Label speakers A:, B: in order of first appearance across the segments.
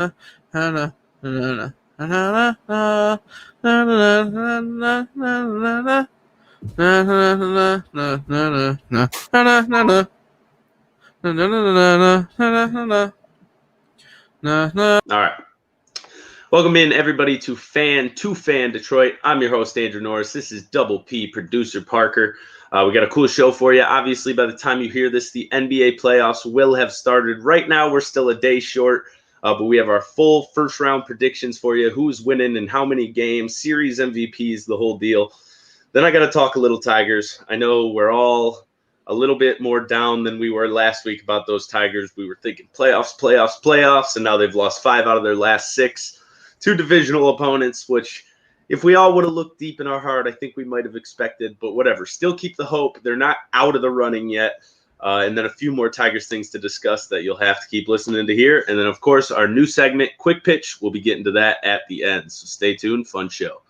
A: All right. Welcome in, everybody, to Fan2Fan Detroit. I'm your host, Andrew Norris. This is Double P producer Parker. We got a cool show for you. Obviously, by the time you hear this, the NBA playoffs will have started. Right now, we're still a day short, but we have our full first-round predictions for you. Who's winning and how many games, series MVPs, the whole deal. Then I got to talk a little Tigers. I know we're all a little bit more down than we were last week about those Tigers. We were thinking playoffs, and now they've lost 5 out of their last 6. 2 divisional opponents, which if we all would have looked deep in our heart, I think we might have expected, but whatever. Still keep the hope. They're not out of the running yet. And then a few more Tigers things to discuss that you'll have to keep listening to here. And then, of course, our new segment, Quick Pitch, we'll be getting to that at the end. So stay tuned. Fun show.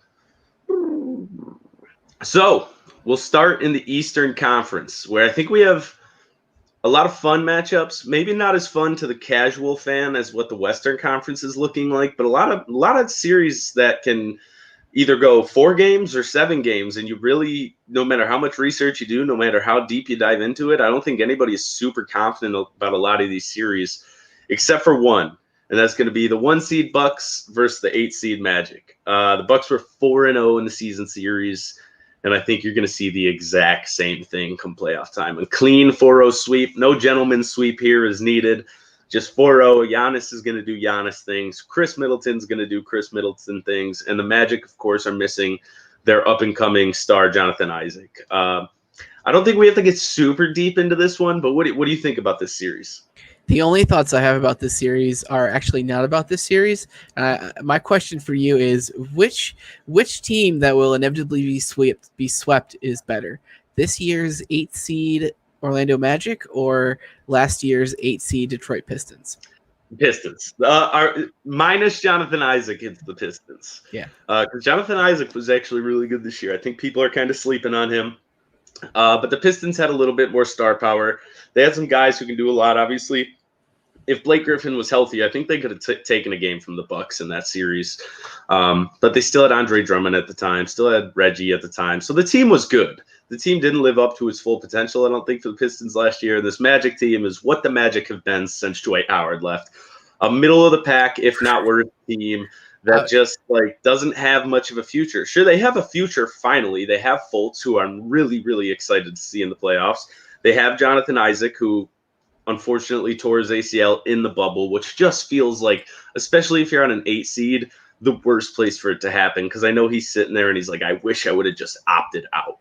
A: So we'll start in the Eastern Conference, where I think we have a lot of fun matchups, maybe not as fun to the casual fan as what the Western Conference is looking like, but a lot of series that can either go 4 games or 7 games. And you really, no matter how much research you do, no matter how deep you dive into it, I don't think anybody is super confident about a lot of these series, except for one. And that's going to be the 1 seed Bucks versus the 8 seed Magic. The Bucks were 4-0 in the season series. And I think you're going to see the exact same thing come playoff time. A clean 4-0 sweep. No gentleman's sweep here is needed. Just 4-0. Giannis is going to do Giannis things. Chris Middleton's going to do Chris Middleton things. And the Magic, of course, are missing their up-and-coming star, Jonathan Isaac. I don't think we have to get super deep into this one, but what do you think about this series?
B: The only thoughts I have about this series are actually not about this series. My question for you is, which team that will inevitably be swept is better? This year's 8th seed Orlando Magic or last year's 8th seed Detroit Pistons?
A: Pistons. Minus Jonathan Isaac, it's the Pistons.
B: Yeah.
A: Because Jonathan Isaac was actually really good this year. I think people are kind of sleeping on him. But the Pistons had a little bit more star power. They had some guys who can do a lot. Obviously, if Blake Griffin was healthy, I think they could have taken a game from the Bucks in that series. But they still had Andre Drummond at the time, still had Reggie at the time. So the team was good. The team didn't live up to its full potential, I don't think, for the Pistons last year. This Magic team is what the Magic have been since Dwight Howard left. A middle-of-the-pack, if not worse, team that just doesn't have much of a future. Sure, they have a future finally. They have Fultz, who I'm really, really excited to see in the playoffs. They have Jonathan Isaac, who unfortunately tore his ACL in the bubble, which just feels like, especially if you're on an 8 seed, the worst place for it to happen. Because I know he's sitting there and he's like, I wish I would have just opted out.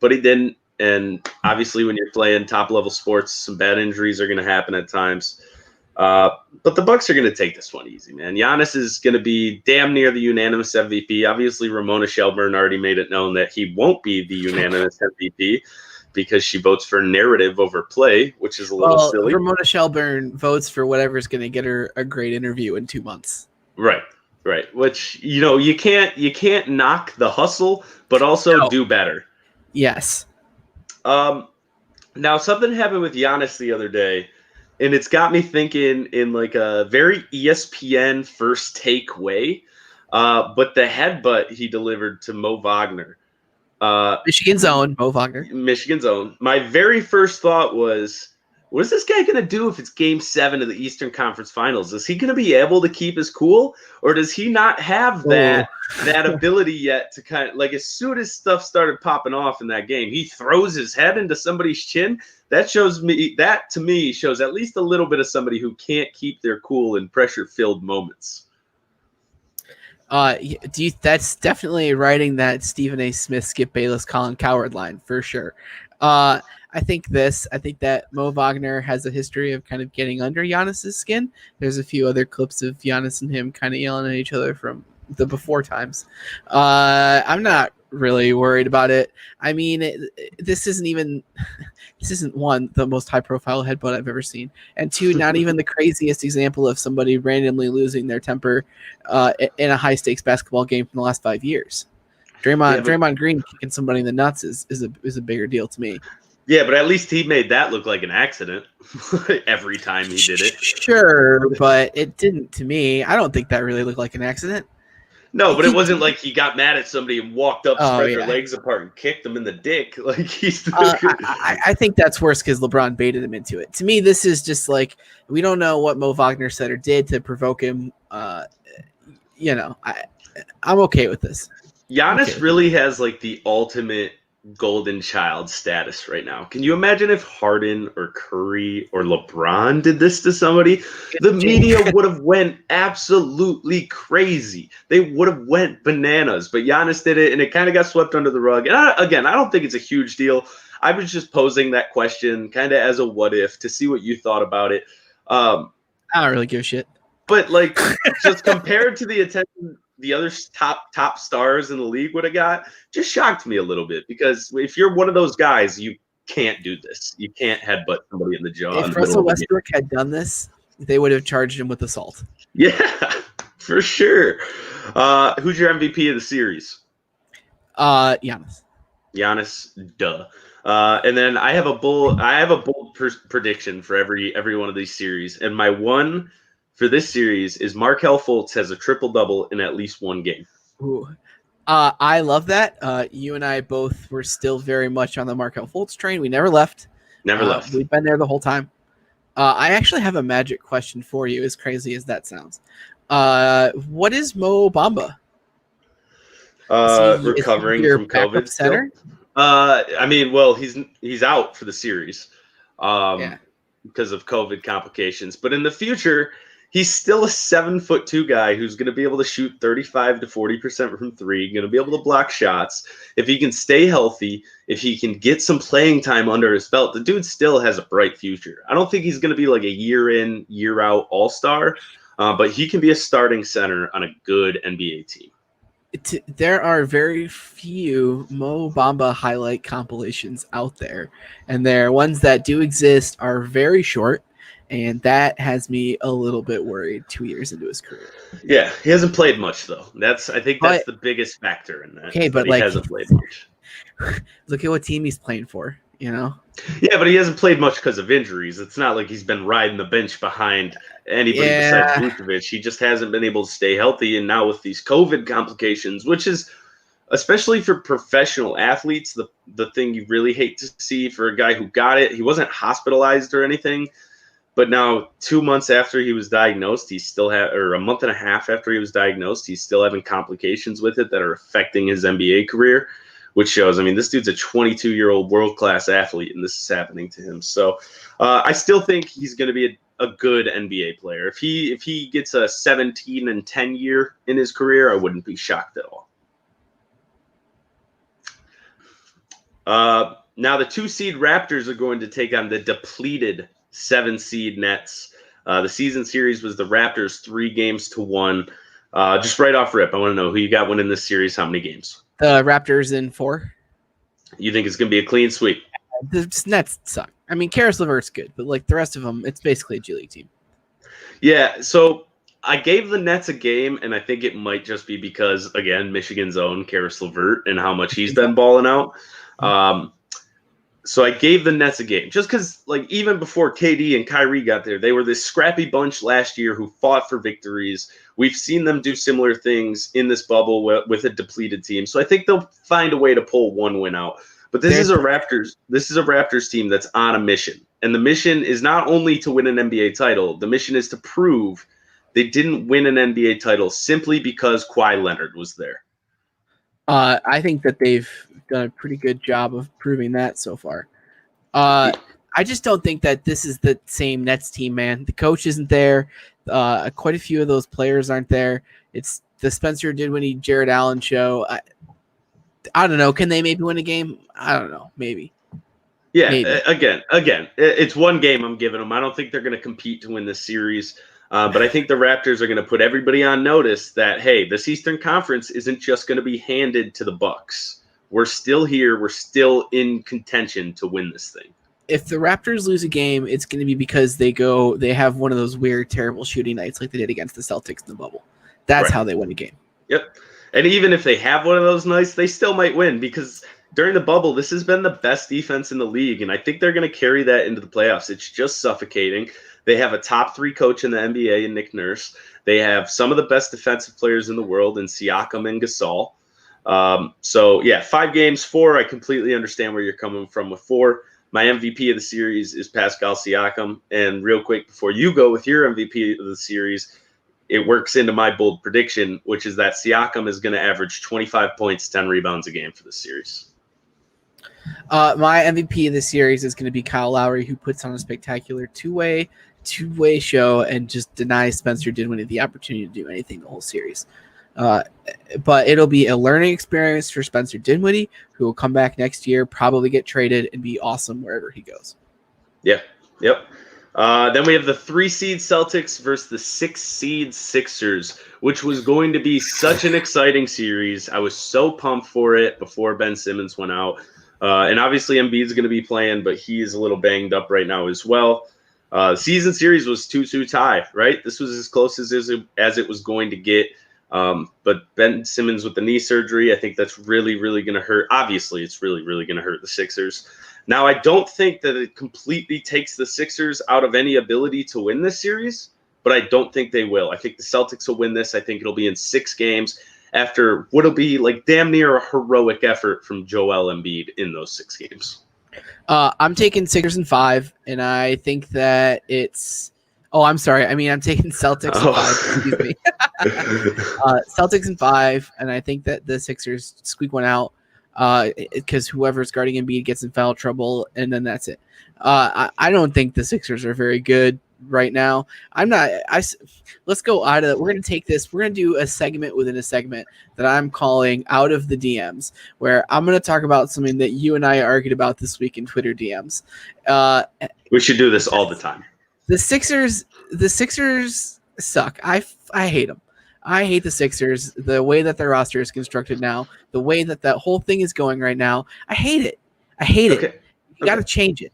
A: But he didn't. And obviously when you're playing top-level sports, some bad injuries are going to happen at times. But the Bucks are going to take this one easy, man. Giannis is going to be damn near the unanimous MVP. Obviously, Ramona Shelburne already made it known that he won't be the unanimous MVP because she votes for narrative over play, which is a little silly.
B: Ramona Shelburne votes for whatever's going to get her a great interview in 2 months.
A: Right. Which, you can't knock the hustle, but also do better.
B: Yes.
A: Now, something happened with Giannis the other day, and it's got me thinking in like a very ESPN first take way. But the headbutt he delivered to Mo Wagner.
B: Michigan's own, Mo Wagner.
A: Michigan's own. My very first thought was, what is this guy going to do if it's Game 7 of the Eastern Conference Finals? Is he going to be able to keep his cool, or does he not have that ability yet to kind of, as soon as stuff started popping off in that game, he throws his head into somebody's chin? That to me shows at least a little bit of somebody who can't keep their cool in pressure-filled moments.
B: That's definitely writing that Stephen A. Smith, Skip Bayless, Colin Cowherd line for sure. I think that Mo Wagner has a history of kind of getting under Giannis's skin. There's a few other clips of Giannis and him kind of yelling at each other from the before times. I'm not really worried about it. I mean, this isn't one, the most high profile headbutt I've ever seen, and two, not even the craziest example of somebody randomly losing their temper in a high stakes basketball game from the last 5 years. Draymond Green kicking somebody in the nuts is a bigger deal to me.
A: Yeah, but at least he made that look like an accident every time he did it.
B: Sure, but it didn't to me. I don't think that really looked like an accident.
A: No, but it wasn't like he got mad at somebody and walked up, spread their
B: yeah.
A: legs apart, and kicked them in the dick. Like he's.
B: I think that's worse because LeBron baited him into it. To me, this is just like we don't know what Mo Wagner said or did to provoke him. You know, I'm okay with this.
A: Giannis really has like the ultimate golden child status right now. Can you imagine if Harden or Curry or LeBron did this to somebody? The media would have went absolutely crazy. They would have went bananas. But Giannis did it, and it kind of got swept under the rug. And I don't think it's a huge deal. I was just posing that question kind of as a what if to see what you thought about it.
B: I don't really give a shit.
A: But like, just compared to the attention the other top stars in the league would have got, just shocked me a little bit, because if you're one of those guys, you can't do this. You can't headbutt somebody in the jaw.
B: If Russell Westbrook had done this, they would have charged him with assault.
A: Yeah, for sure. Who's your MVP of the series?
B: Giannis.
A: Giannis, duh. And then I have a bold prediction for every one of these series, and my one for this series is Markelle Fultz has a triple-double in at least one game.
B: Ooh. I love that. You and I both were still very much on the Markelle Fultz train. We never left.
A: Never left.
B: We've been there the whole time. I actually have a Magic question for you, as crazy as that sounds. What is Mo Bamba?
A: Recovering from COVID center? I mean, well, he's out for the series because of COVID complications. But in the future, he's still a 7'2" guy who's going to be able to shoot 35 to 40% from three, going to be able to block shots. If he can stay healthy, if he can get some playing time under his belt, the dude still has a bright future. I don't think he's going to be like a year in, year out all-star, but he can be a starting center on a good NBA team.
B: There are very few Mo Bamba highlight compilations out there, and their ones that do exist are very short. And that has me a little bit worried 2 years into his career.
A: Yeah, he hasn't played much though. I think that's the biggest factor in that.
B: Okay, but
A: he hasn't played much.
B: Look at what team he's playing for, you know?
A: Yeah, but he hasn't played much because of injuries. It's not like he's been riding the bench behind anybody besides Vucevic. He just hasn't been able to stay healthy. And now with these COVID complications, which is especially for professional athletes, the thing you really hate to see for a guy who got it. He wasn't hospitalized or anything. But now 2 months after he was diagnosed, or a month and a half after he was diagnosed, he's still having complications with it that are affecting his NBA career, which shows, I mean, this dude's a 22-year-old world-class athlete, and this is happening to him. So I still think he's going to be a good NBA player. If he gets a 17-10 year in his career, I wouldn't be shocked at all. Now the 2-seed Raptors are going to take on the depleted 7-seed Nets. The season series was the Raptors 3-1. Just right off rip, I want to know who you got winning this series. How many games?
B: The Raptors in 4.
A: You think it's going to be a clean sweep?
B: The Nets suck. I mean, Karis LeVert's good, but like the rest of them, it's basically a G League team. Yeah,
A: so I gave the Nets a game, and I think it might just be because, again, Michigan's own Karis LeVert and how much he's been balling out. So I gave the Nets a game just because, like, even before KD and Kyrie got there, they were this scrappy bunch last year who fought for victories. We've seen them do similar things in this bubble with a depleted team. So I think they'll find a way to pull one win out. But this is a Raptors team that's on a mission. And the mission is not only to win an NBA title. The mission is to prove they didn't win an NBA title simply because Kawhi Leonard was there.
B: I think that they've done a pretty good job of proving that so far. I just don't think that this is the same Nets team, man. The coach isn't there. Quite a few of those players aren't there. It's the Spencer Dinwiddie, Jared Allen show. I don't know. Can they maybe win a game? I don't know. Maybe.
A: Yeah. Maybe. Again, it's one game I'm giving them. I don't think they're going to compete to win this series. But I think the Raptors are going to put everybody on notice that, hey, this Eastern Conference isn't just going to be handed to the Bucks. We're still here. We're still in contention to win this thing.
B: If the Raptors lose a game, it's going to be because they have one of those weird, terrible shooting nights like they did against the Celtics in the bubble. That's right. How they win a game.
A: Yep. And even if they have one of those nights, they still might win because during the bubble, this has been the best defense in the league, and I think they're going to carry that into the playoffs. It's just suffocating. They have a top 3 coach in the NBA in Nick Nurse. They have some of the best defensive players in the world in Siakam and Gasol. So, yeah, 5 games, 4. I completely understand where you're coming from with 4. My MVP of the series is Pascal Siakam. And real quick, before you go with your MVP of the series, it works into my bold prediction, which is that Siakam is going to average 25 points, 10 rebounds a game for this series.
B: My MVP of the series is going to be Kyle Lowry, who puts on a spectacular two-way show and just denies Spencer Dinwiddie the opportunity to do anything the whole series. But it'll be a learning experience for Spencer Dinwiddie, who will come back next year, probably get traded, and be awesome wherever he goes.
A: Yeah. Yep. Then we have the 3-seed Celtics versus the 6-seed Sixers, which was going to be such an exciting series. I was so pumped for it before Ben Simmons went out. And obviously Embiid's going to be playing, but he is a little banged up right now as well. Season series was 2-2 tie, right? This was as close as it was going to get. But Ben Simmons with the knee surgery, I think that's really, really going to hurt. Obviously, it's really, really going to hurt the Sixers. Now, I don't think that it completely takes the Sixers out of any ability to win this series, but I don't think they will. I think the Celtics will win this. I think it'll be in 6 games after what'll be like damn near a heroic effort from Joel Embiid in those 6 games.
B: I'm taking Sixers in 5, and I think that it's – I'm sorry. I mean, I'm taking Celtics in 5. Excuse me. Celtics in 5, and I think that the Sixers squeak one out because whoever's guarding Embiid gets in foul trouble, and then that's it. I don't think the Sixers are very good right now. Let's go out of – we're going to take this – we're going to do a segment within a segment that I'm calling Out of the DMs, where I'm going to talk about something that you and I argued about this week in Twitter DMs.
A: We should do this all the time.
B: The Sixers suck. I hate them. I hate the Sixers, the way that their roster is constructed now, the way that whole thing is going right now. I hate it. You got to change it.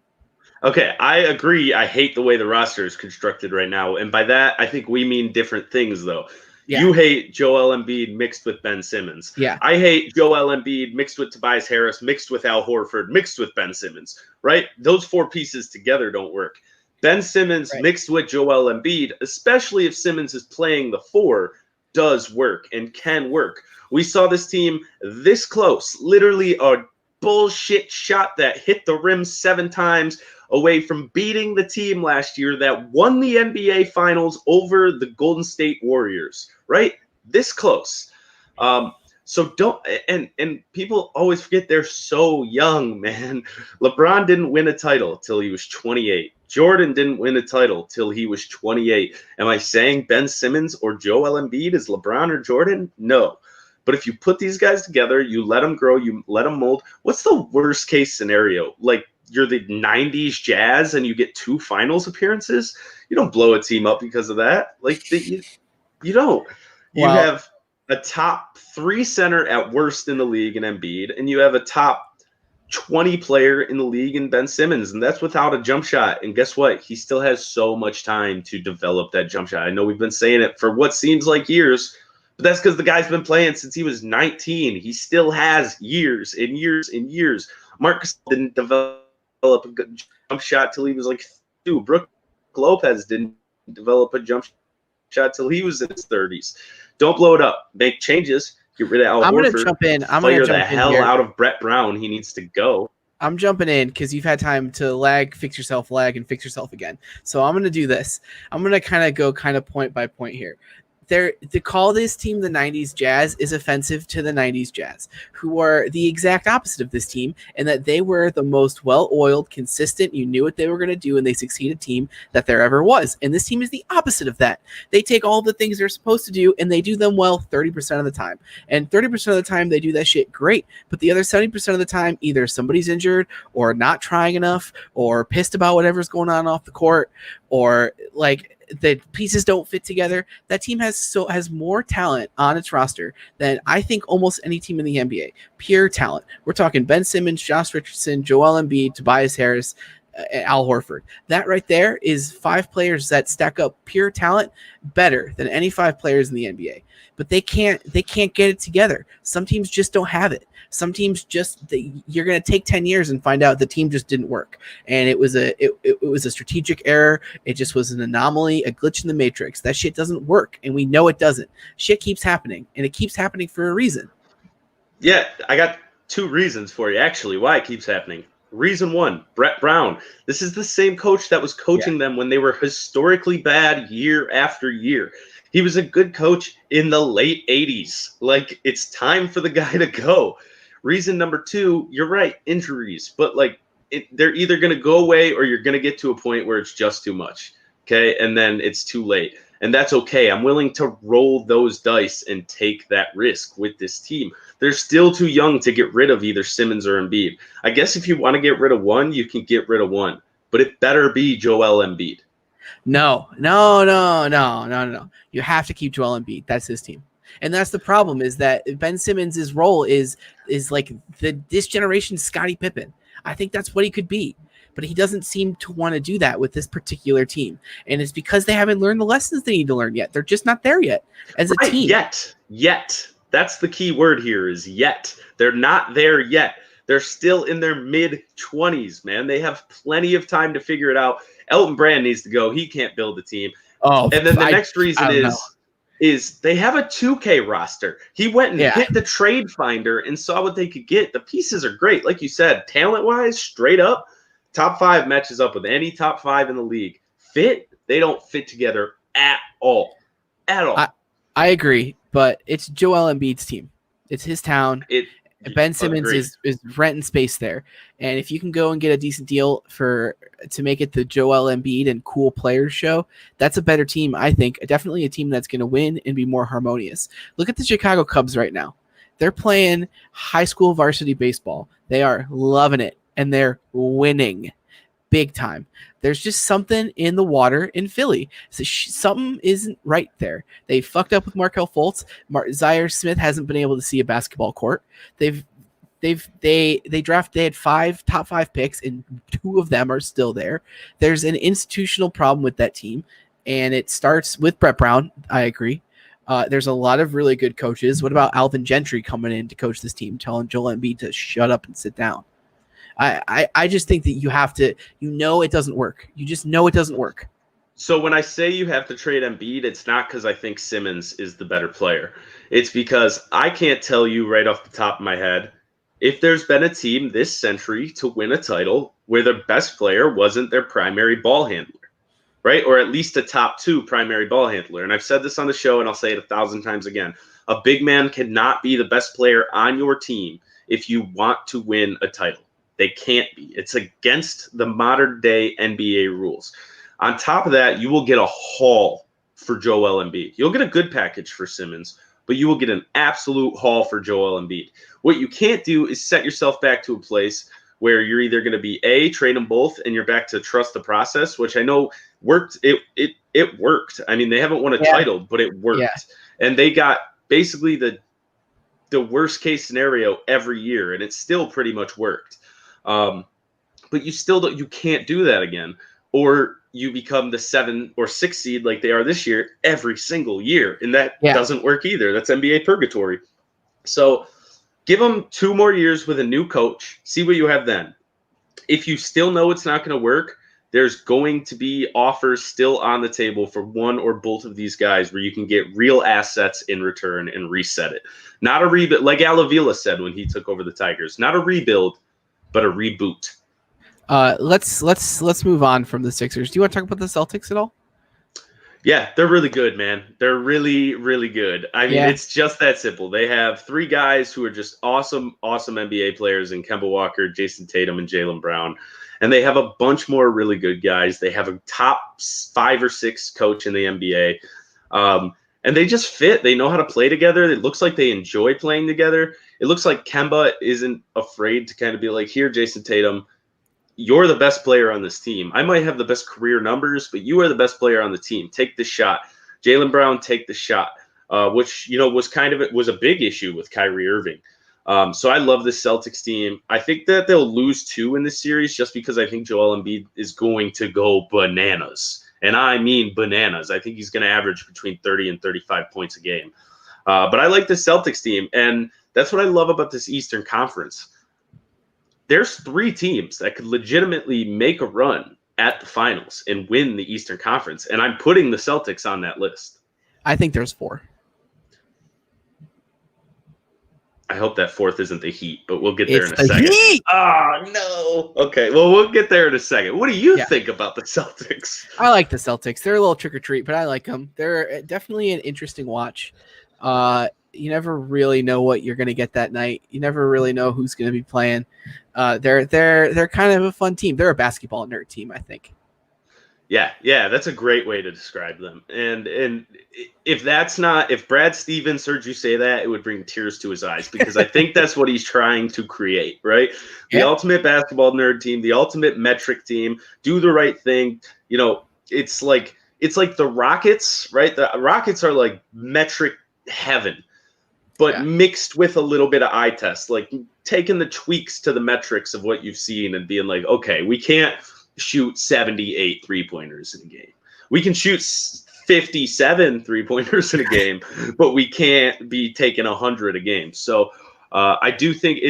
A: Okay, I agree. I hate the way the roster is constructed right now. And by that, I think we mean different things, though. Yeah. You hate Joel Embiid mixed with Ben Simmons.
B: Yeah.
A: I hate Joel Embiid mixed with Tobias Harris, mixed with Al Horford, mixed with Ben Simmons, right? Those 4 pieces together don't work. Ben Simmons mixed with Joel Embiid, especially if Simmons is playing the 4, does work and can work. We saw this team this close, literally a bullshit shot that hit the rim 7 times away from beating the team last year that won the NBA Finals over the Golden State Warriors, right? This close. So don't and people always forget they're so young, man. LeBron didn't win a title till he was 28. Jordan didn't win a title till he was 28. Am I saying Ben Simmons or Joel Embiid is LeBron or Jordan? No. But if you put these guys together, you let them grow, you let them mold. What's the worst case scenario? Like you're the 90s Jazz and you get 2 finals appearances? You don't blow a team up because of that. Like you don't. You have a top 3 center at worst in the league in Embiid, and you have a top 20 player in the league in Ben Simmons, and that's without a jump shot. And guess what? He still has so much time to develop that jump shot. I know we've been saying it for what seems like years, but that's because the guy's been playing since he was 19. He still has years and years and years. Marcus didn't develop a good jump shot till he was like 2. Brook Lopez didn't develop a jump shot till he was in his 30s. Don't blow it up. Make changes. Get rid of Al Horford.
B: I'm going to jump in.
A: Fire the hell out of Brett Brown. He needs to go.
B: I'm jumping in because you've had time to fix yourself again. So I'm going to do this. I'm going to go point by point here. To call this team the 90s Jazz is offensive to the 90s Jazz, who are the exact opposite of this team, and that they were the most well-oiled, consistent, you knew what they were going to do, and they succeeded team that there ever was. And this team is the opposite of that. They take all the things they're supposed to do, and they do them well 30% of the time. And 30% of the time, they do that shit great. But the other 70% of the time, either somebody's injured, or not trying enough, or pissed about whatever's going on off the court, or the pieces don't fit together. That team has more talent on its roster than I think almost any team in the NBA. Pure talent. We're talking Ben Simmons, Josh Richardson, Joel Embiid, Tobias Harris, Al Horford. That right there is 5 players that stack up pure talent better than any 5 players in the NBA. But they can't get it together. Some teams just don't have it. Some teams you're going to take 10 years and find out the team just didn't work. And it was a strategic error. It just was an anomaly, a glitch in the matrix. That shit doesn't work, and we know it doesn't. Shit keeps happening, and it keeps happening for a reason.
A: Yeah, I got 2 reasons for you, actually, why it keeps happening. Reason 1, Brett Brown. This is the same coach that was coaching them when they were historically bad year after year. He was a good coach in the late 80s. Like, it's time for the guy to go. Reason number 2, you're right, injuries. But, like, they're either going to go away or you're going to get to a point where it's just too much, okay? And then it's too late. And that's okay. I'm willing to roll those dice and take that risk with this team. They're still too young to get rid of either Simmons or Embiid. I guess if you want to get rid of one, you can get rid of one. But it better be Joel Embiid.
B: No. You have to keep Joel Embiid. That's his team. And that's the problem, is that Ben Simmons' role is like this generation's Scottie Pippen. I think that's what he could be. But he doesn't seem to want to do that with this particular team. And it's because they haven't learned the lessons they need to learn yet. They're just not there yet as a team.
A: Yet. That's the key word here, is yet. They're not there yet. They're still in their mid-20s, man. They have plenty of time to figure it out. Elton Brand needs to go. He can't build a team.
B: Oh,
A: and then the next reason is they have a 2K roster. He went and hit the trade finder and saw what they could get. The pieces are great. Like you said, talent-wise, straight up, top 5 matches up with any top 5 in the league. Fit, they don't fit together at all. At all.
B: I agree, but it's Joel Embiid's team. It's his town. Ben Simmons is renting space there. And if you can go and get a decent deal to make it the Joel Embiid and cool players show, that's a better team, I think. Definitely a team that's going to win and be more harmonious. Look at the Chicago Cubs right now. They're playing high school varsity baseball. They are loving it, and they're winning big time. There's just something in the water in Philly. So something isn't right there. They fucked up with Markelle Fultz. Zaire Smith hasn't been able to see a basketball court. They had 5 top 5 picks, and 2 of them are still there. There's an institutional problem with that team, and it starts with Brett Brown. I agree. There's a lot of really good coaches. What about Alvin Gentry coming in to coach this team, telling Joel Embiid to shut up and sit down? I just think that you have to, it doesn't work. You just know it doesn't work.
A: So when I say you have to trade Embiid, it's not because I think Simmons is the better player. It's because I can't tell you right off the top of my head if there's been a team this century to win a title where the best player wasn't their primary ball handler, right? Or at least a top 2 primary ball handler. And I've said this on the show, and I'll say it 1,000 times again. A big man cannot be the best player on your team if you want to win a title. They can't be. It's against the modern day NBA rules. On top of that, you will get a haul for Joel Embiid. You'll get a good package for Simmons, but you will get an absolute haul for Joel Embiid. What you can't do is set yourself back to a place where you're either going to be trade them both and you're back to trust the process, which I know worked. It worked. I mean, they haven't won a title, but it worked. Yeah. And they got basically the worst case scenario every year, and it still pretty much worked. But you can't do that again, or you become the 7 or 6 seed like they are this year every single year, and that doesn't work either. That's NBA purgatory. So give them 2 more years with a new coach. See what you have then. If you still know it's not going to work, there's going to be offers still on the table for one or both of these guys where you can get real assets in return and reset it. Not a rebuild, like Al Avila said when he took over the Tigers. Not a rebuild, but a reboot.
B: Let's move on from the Sixers. Do you want to talk about the Celtics at all?
A: Yeah, they're really good, man. They're really, really good. I mean, It's just that simple. They have 3 guys who are just awesome NBA players in Kemba Walker, Jason Tatum, and Jaylen Brown. And they have a bunch more really good guys. They have a top 5 or 6 coach in the NBA. And they just fit. They know how to play together. It looks like they enjoy playing together. It looks like Kemba isn't afraid to kind of be like, here, Jason Tatum, you're the best player on this team. I might have the best career numbers, but you are the best player on the team. Take the shot. Jaylen Brown, take the shot, which, was a big issue with Kyrie Irving. So I love this Celtics team. I think that they'll lose 2 in this series just because I think Joel Embiid is going to go bananas. And I mean bananas. I think he's going to average between 30 and 35 points a game. But I like the Celtics team, and that's what I love about this Eastern Conference. There's 3 teams that could legitimately make a run at the finals and win the Eastern Conference, and I'm putting the Celtics on that list.
B: I think there's 4.
A: I hope that 4th isn't the Heat, but we'll get there in a second.
B: Heat!
A: Oh, no. Okay, well, we'll get there in a second. What do you think about the Celtics?
B: I like the Celtics. They're a little trick-or-treat, but I like them. They're definitely an interesting watch. You never really know what you're going to get that night. You never really know who's going to be playing. They're kind of a fun team. They're a basketball nerd team, I think.
A: Yeah, that's a great way to describe them. And if Brad Stevens heard you say that, it would bring tears to his eyes, because I think that's what he's trying to create, right? The ultimate basketball nerd team, the ultimate metric team, do the right thing. You know, it's like the Rockets, right? The Rockets are like metric heaven, but mixed with a little bit of eye test, like taking the tweaks to the metrics of what you've seen and being like, okay, we can't shoot 78 3-pointers in a game. We can shoot 57 3-pointers in a game, but we can't be taking 100 a game. So I do think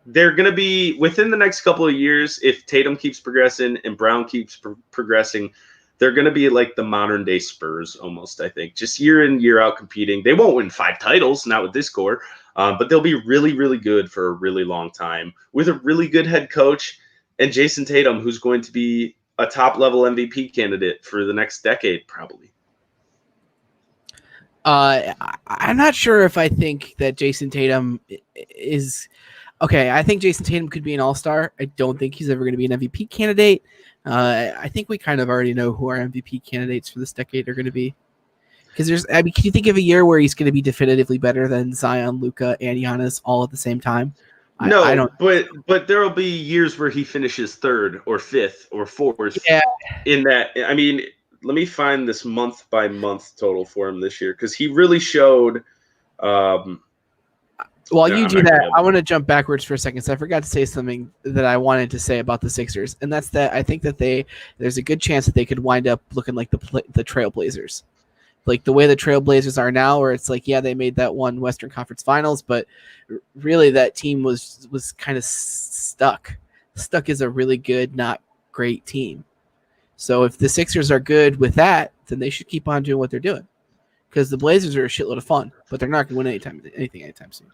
A: they're going to be within the next couple of years, if Tatum keeps progressing and Brown keeps progressing, they're going to be like the modern day Spurs almost, I think, just year in, year out competing. They won't win 5 titles, not with this core, but they'll be really, really good for a really long time with a really good head coach and Jason Tatum, who's going to be a top level MVP candidate for the next decade, probably.
B: I'm not sure if I think that Jason Tatum is okay. I think Jason Tatum could be an all-star. I don't think he's ever going to be an MVP candidate. I think we kind of already know who our MVP candidates for this decade are going to be. Because can you think of a year where he's going to be definitively better than Zion, Luka, and Giannis all at the same time?
A: No, I don't. But there will be years where he finishes 3rd or 5th or 4th.
B: Yeah.
A: In that, I mean, let me find this month by month total for him this year, because he really showed.
B: While you do that, I want to jump backwards for a second. So I forgot to say something that I wanted to say about the Sixers, and that's that I think that there's a good chance that they could wind up looking like the Trailblazers. Like the way the Trailblazers are now, where it's like, yeah, they made that one Western Conference Finals, but really that team was kind of stuck. Stuck is a really good, not great team. So if the Sixers are good with that, then they should keep on doing what they're doing, because the Blazers are a shitload of fun, but they're not going to win anything anytime soon.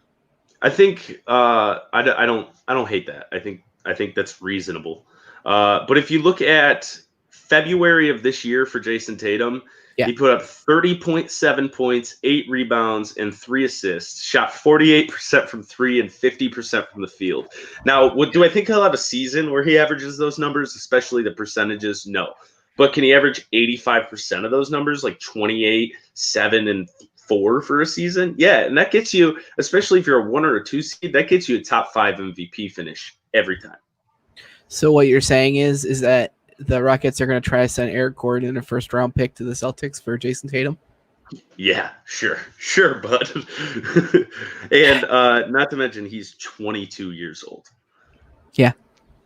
A: I think I don't hate that. I think that's reasonable. But if you look at February of this year for Jason Tatum, he put up 30.7 points, 8 rebounds, and 3 assists, shot 48% from 3 and 50% from the field. Now, do I think he'll have a season where he averages those numbers, especially the percentages? No. But can he average 85% of those numbers, like 28, 7, and 4 for a season? Yeah, and that gets you, especially if you're a 1 or a 2 seed, that gets you a top 5 MVP finish every time. So
B: what you're saying is that the Rockets are going to try to send Eric Gordon, a first-round pick, to the Celtics for Jason Tatum?
A: Yeah, sure, bud. And not to mention, he's 22 years old.
B: Yeah.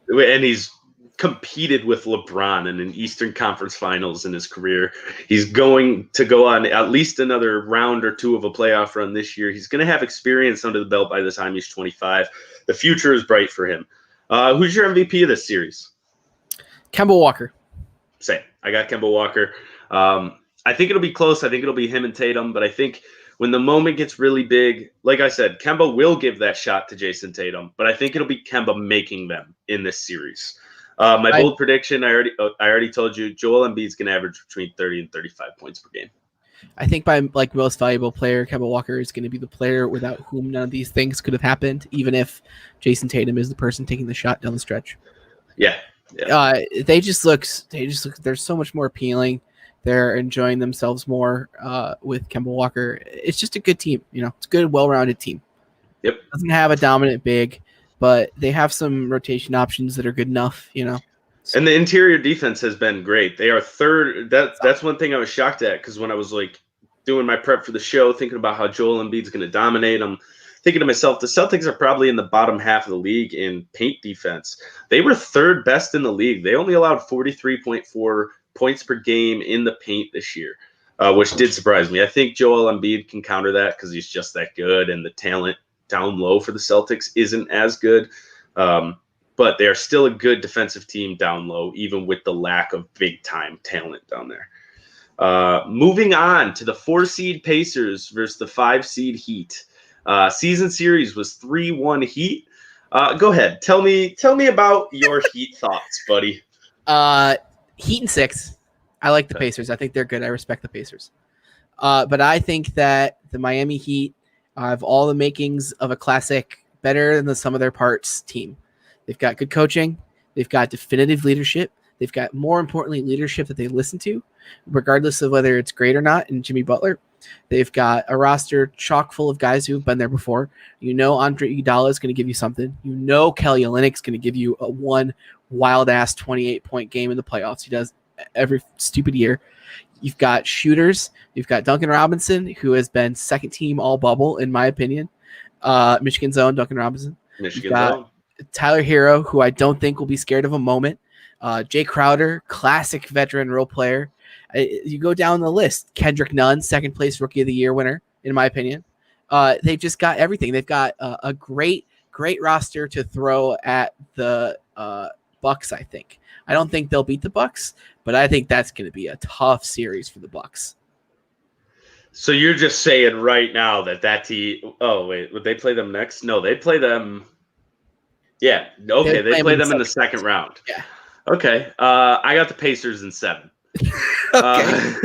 A: And he's competed with LeBron in an Eastern Conference Finals in his career. He's going to go on at least another round or 2 of a playoff run this year. He's going to have experience under the belt by the time he's 25. The future is bright for him. Who's your MVP of this series?
B: Kemba Walker.
A: Same. I got Kemba Walker. I think it'll be close. I think it'll be him and Tatum, but I think when the moment gets really big, like I said, Kemba will give that shot to Jason Tatum, but I think it'll be Kemba making them in this series. My bold prediction, I already told you, Joel Embiid's going to average between 30 and 35 points per game.
B: I think by most valuable player, Kemba Walker is going to be the player without whom none of these things could have happened, even if Jason Tatum is the person taking the shot down the stretch.
A: Yeah.
B: They just look, they're so much more appealing. They're enjoying themselves more with Kemba Walker. It's just a good team. It's a good, well-rounded team.
A: Yep.
B: Doesn't have a dominant big, but they have some rotation options that are good enough, So.
A: And the interior defense has been great. They are third. That's one thing I was shocked at, because when I was doing my prep for the show, thinking about how Joel Embiid's going to dominate them, thinking to myself, the Celtics are probably in the bottom half of the league in paint defense. They were third best in the league. They only allowed 43.4 points per game in the paint this year, which did surprise me. I think Joel Embiid can counter that because he's just that good, and the talent down low for the Celtics isn't as good. But they're still a good defensive team down low, even with the lack of big-time talent down there. Moving on to the 4-seed Pacers versus the 5-seed Heat. Season series was 3-1 Heat. Go ahead. Tell me about your Heat thoughts, buddy.
B: Heat in 6. I like the Pacers. I think they're good. I respect the Pacers. But I think that the Miami Heat have all the makings of a classic, better than the sum of their parts team. They've got good coaching. They've got definitive leadership. They've got, more importantly, leadership that they listen to, regardless of whether it's great or not, in Jimmy Butler. They've got a roster chock full of guys who've been there before. You know Andre Iguodala is going to give you something. You know Kelly Olynyk's going to give you a one wild-ass 28-point game in the playoffs. He does every stupid year. You've got shooters. You've got Duncan Robinson, who has been second-team all-bubble, in my opinion. Michigan's own Duncan Robinson.
A: Michigan's own.
B: Tyler Hero, who I don't think will be scared of a moment. Jay Crowder, classic veteran role player. You go down the list. Kendrick Nunn, second place Rookie of the Year winner, in my opinion. They've just got everything. They've got a great roster to throw at the Bucks, I think. I don't think they'll beat the Bucks, but I think that's going to be a tough series for the Bucks.
A: So you're just saying right now that team – oh, wait. Would they play them next? No, they'd play them – yeah. Okay, they play them in the second round.
B: Yeah.
A: Okay. I got the Pacers in 7.
B: Okay.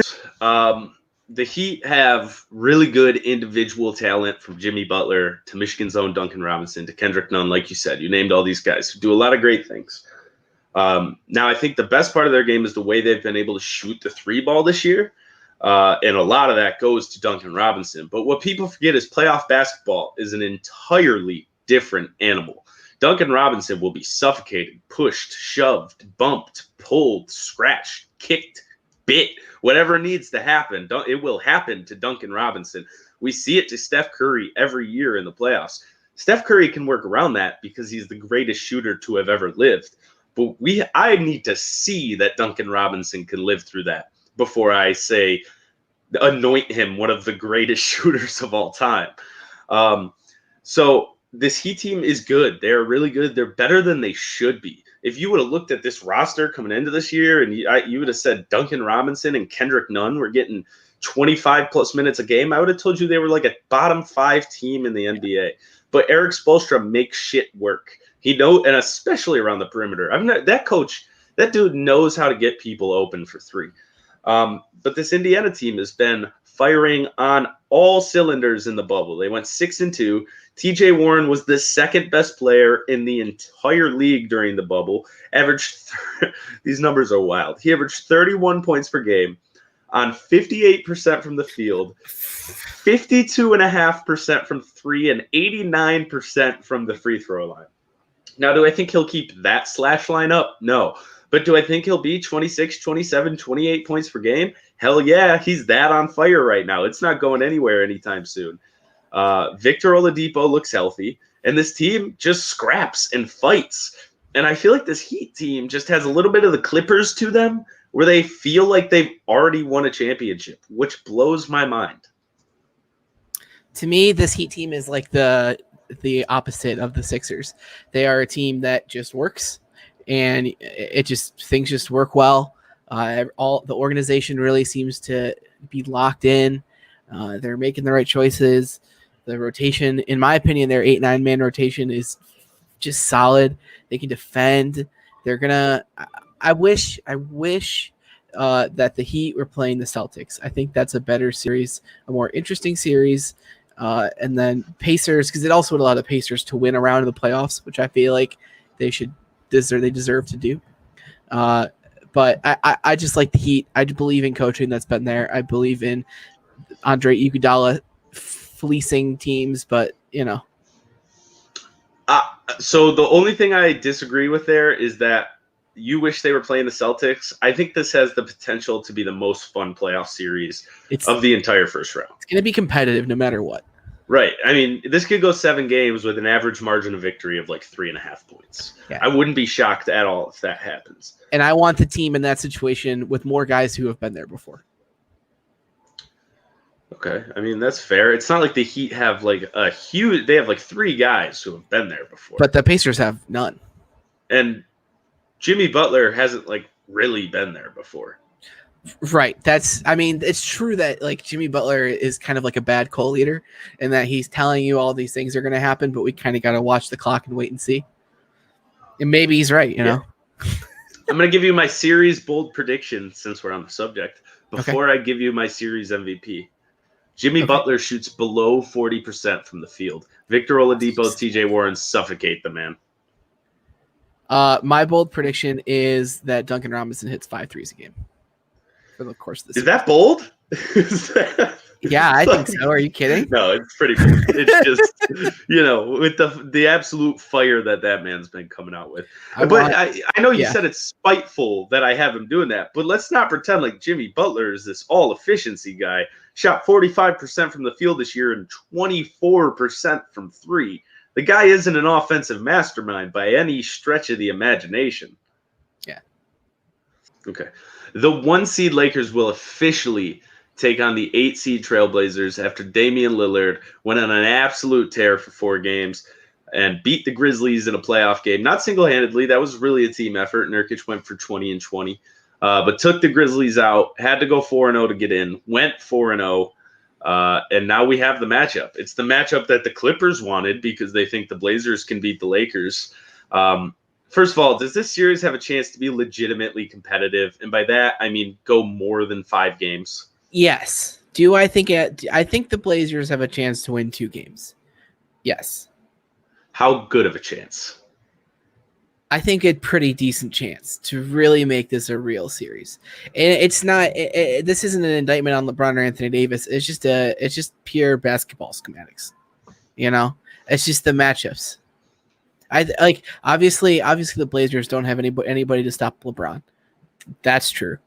A: The Heat have really good individual talent, from Jimmy Butler to Michigan's own Duncan Robinson to Kendrick Nunn, like you said. You named all these guys who do a lot of great things. Now, I think the best part of their game is the way they've been able to shoot the 3-ball this year. And a lot of that goes to Duncan Robinson. But what people forget is playoff basketball is an entirely different animal. Duncan Robinson will be suffocated, pushed, shoved, bumped, pulled, scratched, kicked, bit, whatever needs to happen. It will happen to Duncan Robinson. We see it to Steph Curry every year in the playoffs. Steph Curry can work around that because he's the greatest shooter to have ever lived. But I need to see that Duncan Robinson can live through that before I say anoint him one of the greatest shooters of all time. So this Heat team is good. They're really good. They're better than they should be. If you would have looked at this roster coming into this year and you would have said Duncan Robinson and Kendrick Nunn were getting 25-plus minutes a game, I would have told you they were like a bottom 5 team in the NBA. But Eric Spoelstra makes shit work. He knows, and especially around the perimeter. That dude knows how to get people open for 3. But this Indiana team has been firing on all cylinders in the bubble. They went 6-2. TJ Warren was the second best player in the entire league during the bubble. These numbers are wild. He averaged 31 points per game on 58% from the field, 52.5% from 3, and 89% from the free throw line. Now, do I think he'll keep that slash line up? No. But do I think he'll be 26, 27, 28 points per game? Hell yeah, he's that on fire right now. It's not going anywhere anytime soon. Victor Oladipo looks healthy, and this team just scraps and fights. And I feel like this Heat team just has a little bit of the Clippers to them, where they feel like they've already won a championship, which blows my mind.
B: To me, this Heat team is like the opposite of the Sixers. They are a team that just works, and things just work well. All the organization really seems to be locked in. They're making the right choices. The rotation, in my opinion, their 8-9 man rotation is just solid. They can defend. They're gonna. I wish that the Heat were playing the Celtics. I think that's a better series, a more interesting series. And then Pacers, because it also would allow the Pacers to win a round of the playoffs, which I feel like they deserve to do. But I just like the Heat. I believe in coaching that's been there. I believe in Andre Iguodala fleecing teams, but
A: So the only thing I disagree with there is that you wish they were playing the Celtics. I think this has the potential to be the most fun playoff series of the entire first round.
B: It's going to be competitive no matter what.
A: Right. I mean, this could go 7 games with an average margin of victory of like 3.5 points.
B: Yeah.
A: I wouldn't be shocked at all if that happens.
B: And I want the team in that situation with more guys who have been there before.
A: Okay. I mean, that's fair. It's not like the Heat have like a huge, they have like 3 guys who have been there before.
B: But the Pacers have none.
A: And Jimmy Butler hasn't like really been there before.
B: Right. It's true that like Jimmy Butler is kind of like a bad co-leader and that he's telling you all these things are going to happen, but we kind of got to watch the clock and wait and see. And maybe he's right, you know?
A: I'm going to give you my series bold prediction since we're on the subject. Before I give you my series MVP, Jimmy Butler shoots below 40% from the field. Victor Oladipo, TJ Warren suffocate the man.
B: My bold prediction is that Duncan Robinson hits 5 threes a game for the course of the season.
A: Is that bold?
B: Yeah, I think so. Are you kidding?
A: No, it's pretty bold. It's just, with the absolute fire that man's been coming out with. I know you said it's spiteful that I have him doing that, but let's not pretend like Jimmy Butler is this all-efficiency guy. Shot 45% from the field this year and 24% from 3. The guy isn't an offensive mastermind by any stretch of the imagination.
B: Yeah.
A: Okay. The 1 seed Lakers will officially take on the 8 seed Trailblazers after Damian Lillard went on an absolute tear for 4 games and beat the Grizzlies in a playoff game. Not single-handedly. That was really a team effort. Nurkic went for 20 and 20. But took the Grizzlies out, had to go 4-0 to get in, went 4-0, and now we have the matchup. It's the matchup that the Clippers wanted because they think the Blazers can beat the Lakers. First of all, does this series have a chance to be legitimately competitive? And by that, I mean go more than 5 games.
B: Yes. I think the Blazers have a chance to win 2 games. Yes. How
A: good of a chance?
B: I think a pretty decent chance to really make this a real series. And it's not. This isn't an indictment on LeBron or Anthony Davis. It's just pure basketball schematics. It's just the matchups. Obviously the Blazers don't have anybody to stop LeBron. That's true,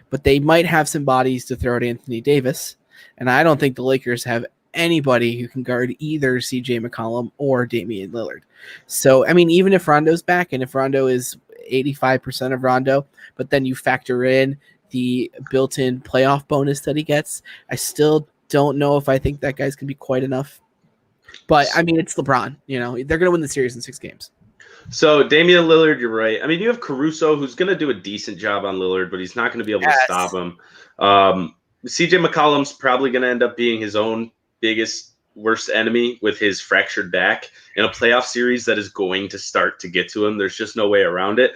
B: but they might have some bodies to throw at Anthony Davis, and I don't think the Lakers have anybody who can guard either CJ McCollum or Damian Lillard. So, I mean, even if Rondo's back and if Rondo is 85% of Rondo, but then you factor in the built-in playoff bonus that he gets, I still don't know if I think that guy's going to be quite enough. But, I mean, it's LeBron. They're going to win the series in 6 games.
A: So, Damian Lillard, you're right. I mean, you have Caruso, who's going to do a decent job on Lillard, but he's not going to be able to stop him. CJ McCollum's probably going to end up being his own biggest, worst enemy with his fractured back in a playoff series that is going to start to get to him. There's just no way around it.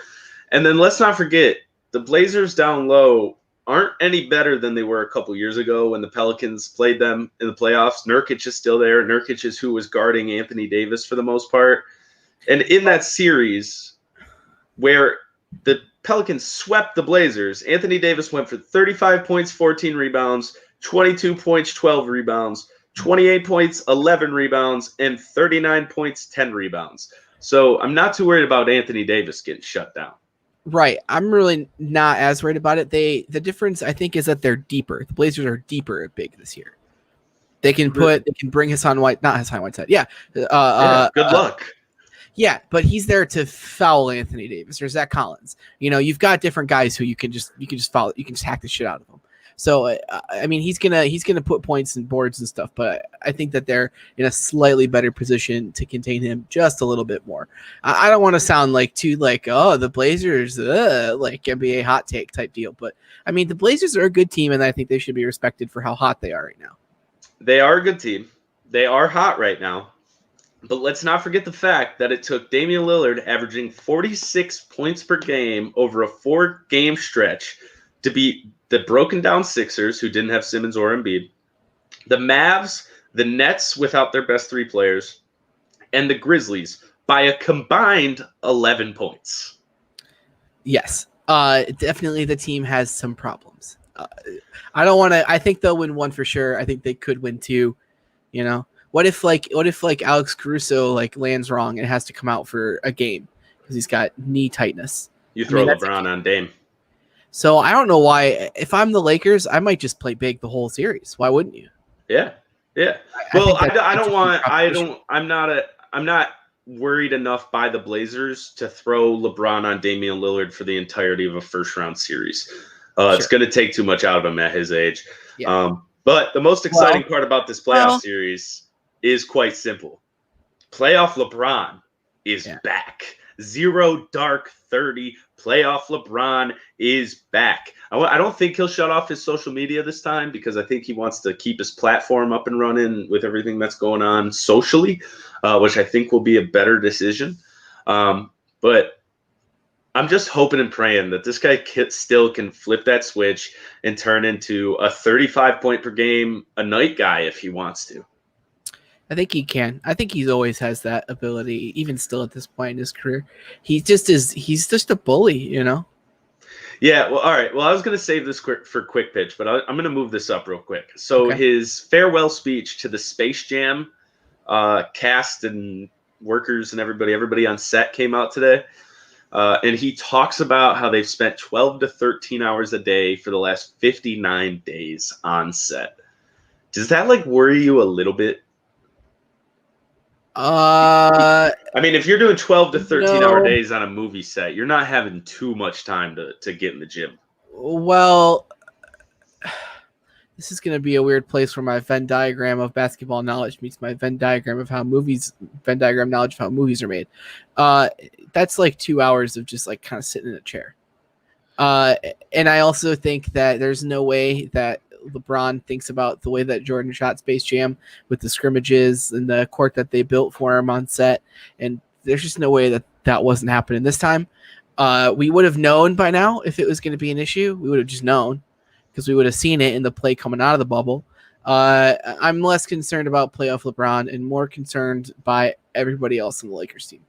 A: And then let's not forget, the Blazers down low aren't any better than they were a couple years ago when the Pelicans played them in the playoffs. Nurkic is still there. Nurkic is who was guarding Anthony Davis for the most part. And in that series where the Pelicans swept the Blazers, Anthony Davis went for 35 points, 14 rebounds, 22 points, 12 rebounds, 28 points, 11 rebounds, and 39 points, 10 rebounds. So I'm not too worried about Anthony Davis getting shut down.
B: Right. I'm really not as worried about it. The difference, I think, is that they're deeper. The Blazers are deeper at big this year. They can bring Hassan Whiteside. Yeah.
A: Good luck.
B: Yeah, but he's there to foul Anthony Davis or Zach Collins. You've got different guys who you can just foul. You can just hack the shit out of them. So, I mean, he's gonna put points and boards and stuff, but I think that they're in a slightly better position to contain him just a little bit more. I don't want to sound the Blazers, like NBA hot take type deal, but I mean, the Blazers are a good team, and I think they should be respected for how hot they are right now.
A: They are a good team. They are hot right now, but let's not forget the fact that it took Damian Lillard averaging 46 points per game over a 4-game stretch to beat the broken down Sixers, who didn't have Simmons or Embiid, the Mavs, the Nets without their best 3 players, and the Grizzlies by a combined 11 points.
B: Yes, definitely the team has some problems. I think they'll win 1 for sure. I think they could win 2. What if Alex Caruso lands wrong and has to come out for a game because he's got knee tightness?
A: You throw LeBron on Dame.
B: So I don't know why. If I'm the Lakers, I might just play big the whole series. Why wouldn't you?
A: Yeah. Yeah.
B: I
A: Well,
B: think that's
A: I
B: such a
A: don't
B: huge
A: want.
B: proposition.
A: I'm not worried enough by the Blazers to throw LeBron on Damian Lillard for the entirety of a first round series. It's
B: Sure.
A: going to take too much out of him at his age.
B: Yeah.
A: But the most exciting part about this playoff
B: well,
A: series is quite simple. Playoff LeBron is
B: Yeah.
A: back. Zero dark 30. Playoff LeBron is back. I don't think he'll shut off his social media this time because I think he wants to keep his platform up and running with everything that's going on socially, which I think will be a better decision. But I'm just hoping and praying that this guy still can flip that switch and turn into a 35 point per game a night guy if he wants to.
B: I think he can. I think he always has that ability, even still at this point in his career. He's just a bully, you know?
A: Yeah, well, all right. Well, I was going to save this for quick pitch, but I'm going to move this up real quick. So his farewell speech to the Space Jam cast and workers and everybody on set came out today. And he talks about how they've spent 12 to 13 hours a day for the last 59 days on set. Does that worry you a little bit? I mean, if you're doing 12 to 13 hour days on a movie set, you're not having too much time to get in the gym.
B: Well, this is going to be a weird place where my Venn diagram of basketball knowledge meets my Venn diagram knowledge of how movies are made. That's 2 hours of just kind of sitting in a chair. And I also think that there's no way that LeBron thinks about the way that Jordan shot Space Jam with the scrimmages and the court that they built for him on set. And there's just no way that wasn't happening this time. We would have known by now if it was going to be an issue. We would have just known because we would have seen it in the play coming out of the bubble. I'm less concerned about playoff LeBron and more concerned by everybody else in the Lakers team.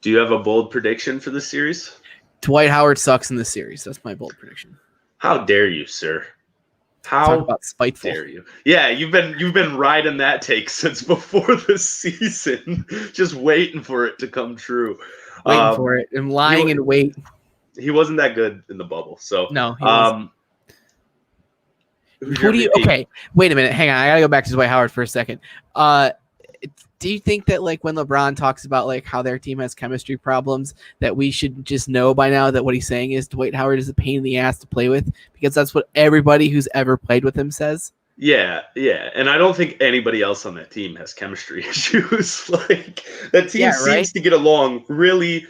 A: Do you have a bold prediction for this series?
B: Dwight Howard sucks in this series. That's my bold prediction.
A: How dare you, sir?
B: Talk about spiteful.
A: Dare you? Yeah, you've been riding that take since before the season, just waiting for it to come true.
B: Waiting for it. I'm lying in wait.
A: He wasn't that good in the bubble, so
B: no. He wasn't. Okay, wait a minute. Hang on. I gotta go back to Dwight Howard for a second. Do you think that when LeBron talks about how their team has chemistry problems, that we should just know by now that what he's saying is Dwight Howard is a pain in the ass to play with? Because that's what everybody who's ever played with him says.
A: Yeah. And I don't think anybody else on that team has chemistry issues. That team seems to get along really,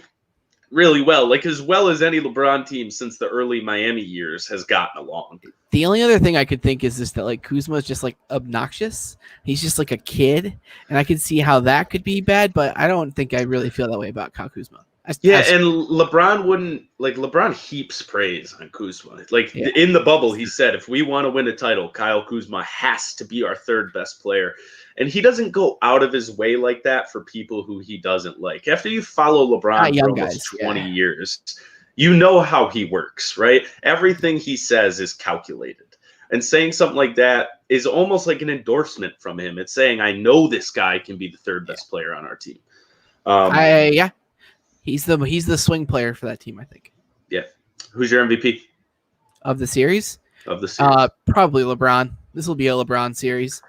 A: really well. As well as any LeBron team since the early Miami years has gotten along.
B: The only other thing I could think is just that Kuzma is just obnoxious. He's just a kid, and I could see how that could be bad, but I don't think I really feel that way about Kyle Kuzma.
A: And LeBron wouldn't LeBron heaps praise on Kuzma. In the bubble, he said, if we want to win a title, Kyle Kuzma has to be our third best player. And he doesn't go out of his way like that for people who he doesn't like. After you follow LeBron for almost 20 years, you know how he works, right? Everything he says is calculated. And saying something like that is almost like an endorsement from him. It's saying, I know this guy can be the third best player on our team.
B: He's the swing player for that team, I think.
A: Yeah. Who's your MVP?
B: Of the series? Probably LeBron. This will be a LeBron series.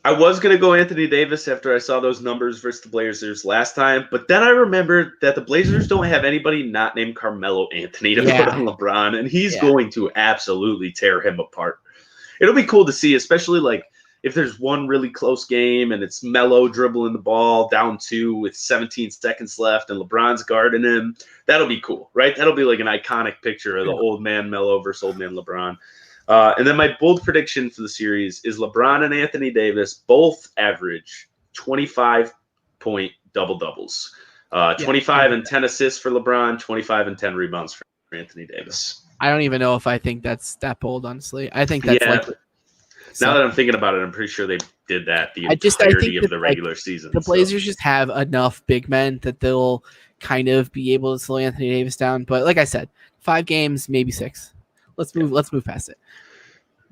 A: I was going to go Anthony Davis after I saw those numbers versus the Blazers last time, but then I remembered that the Blazers don't have anybody not named Carmelo Anthony to put on LeBron, and he's going to absolutely tear him apart. It'll be cool to see, especially if there's one really close game and it's Melo dribbling the ball down 2 with 17 seconds left and LeBron's guarding him. That'll be cool, right? That'll be an iconic picture of the old man Melo versus old man LeBron. And then my bold prediction for the series is LeBron and Anthony Davis both average 25-point double-doubles. 25 and 10 assists for LeBron, 25 and 10 rebounds for Anthony Davis.
B: I don't even know if I think that's that bold, honestly. I think that's likely.
A: So, now that I'm thinking about it, I'm pretty sure they did that the entirety of the regular season.
B: The Blazers just have enough big men that they'll kind of be able to slow Anthony Davis down. But like I said, 5 games, maybe 6. Let's move past it.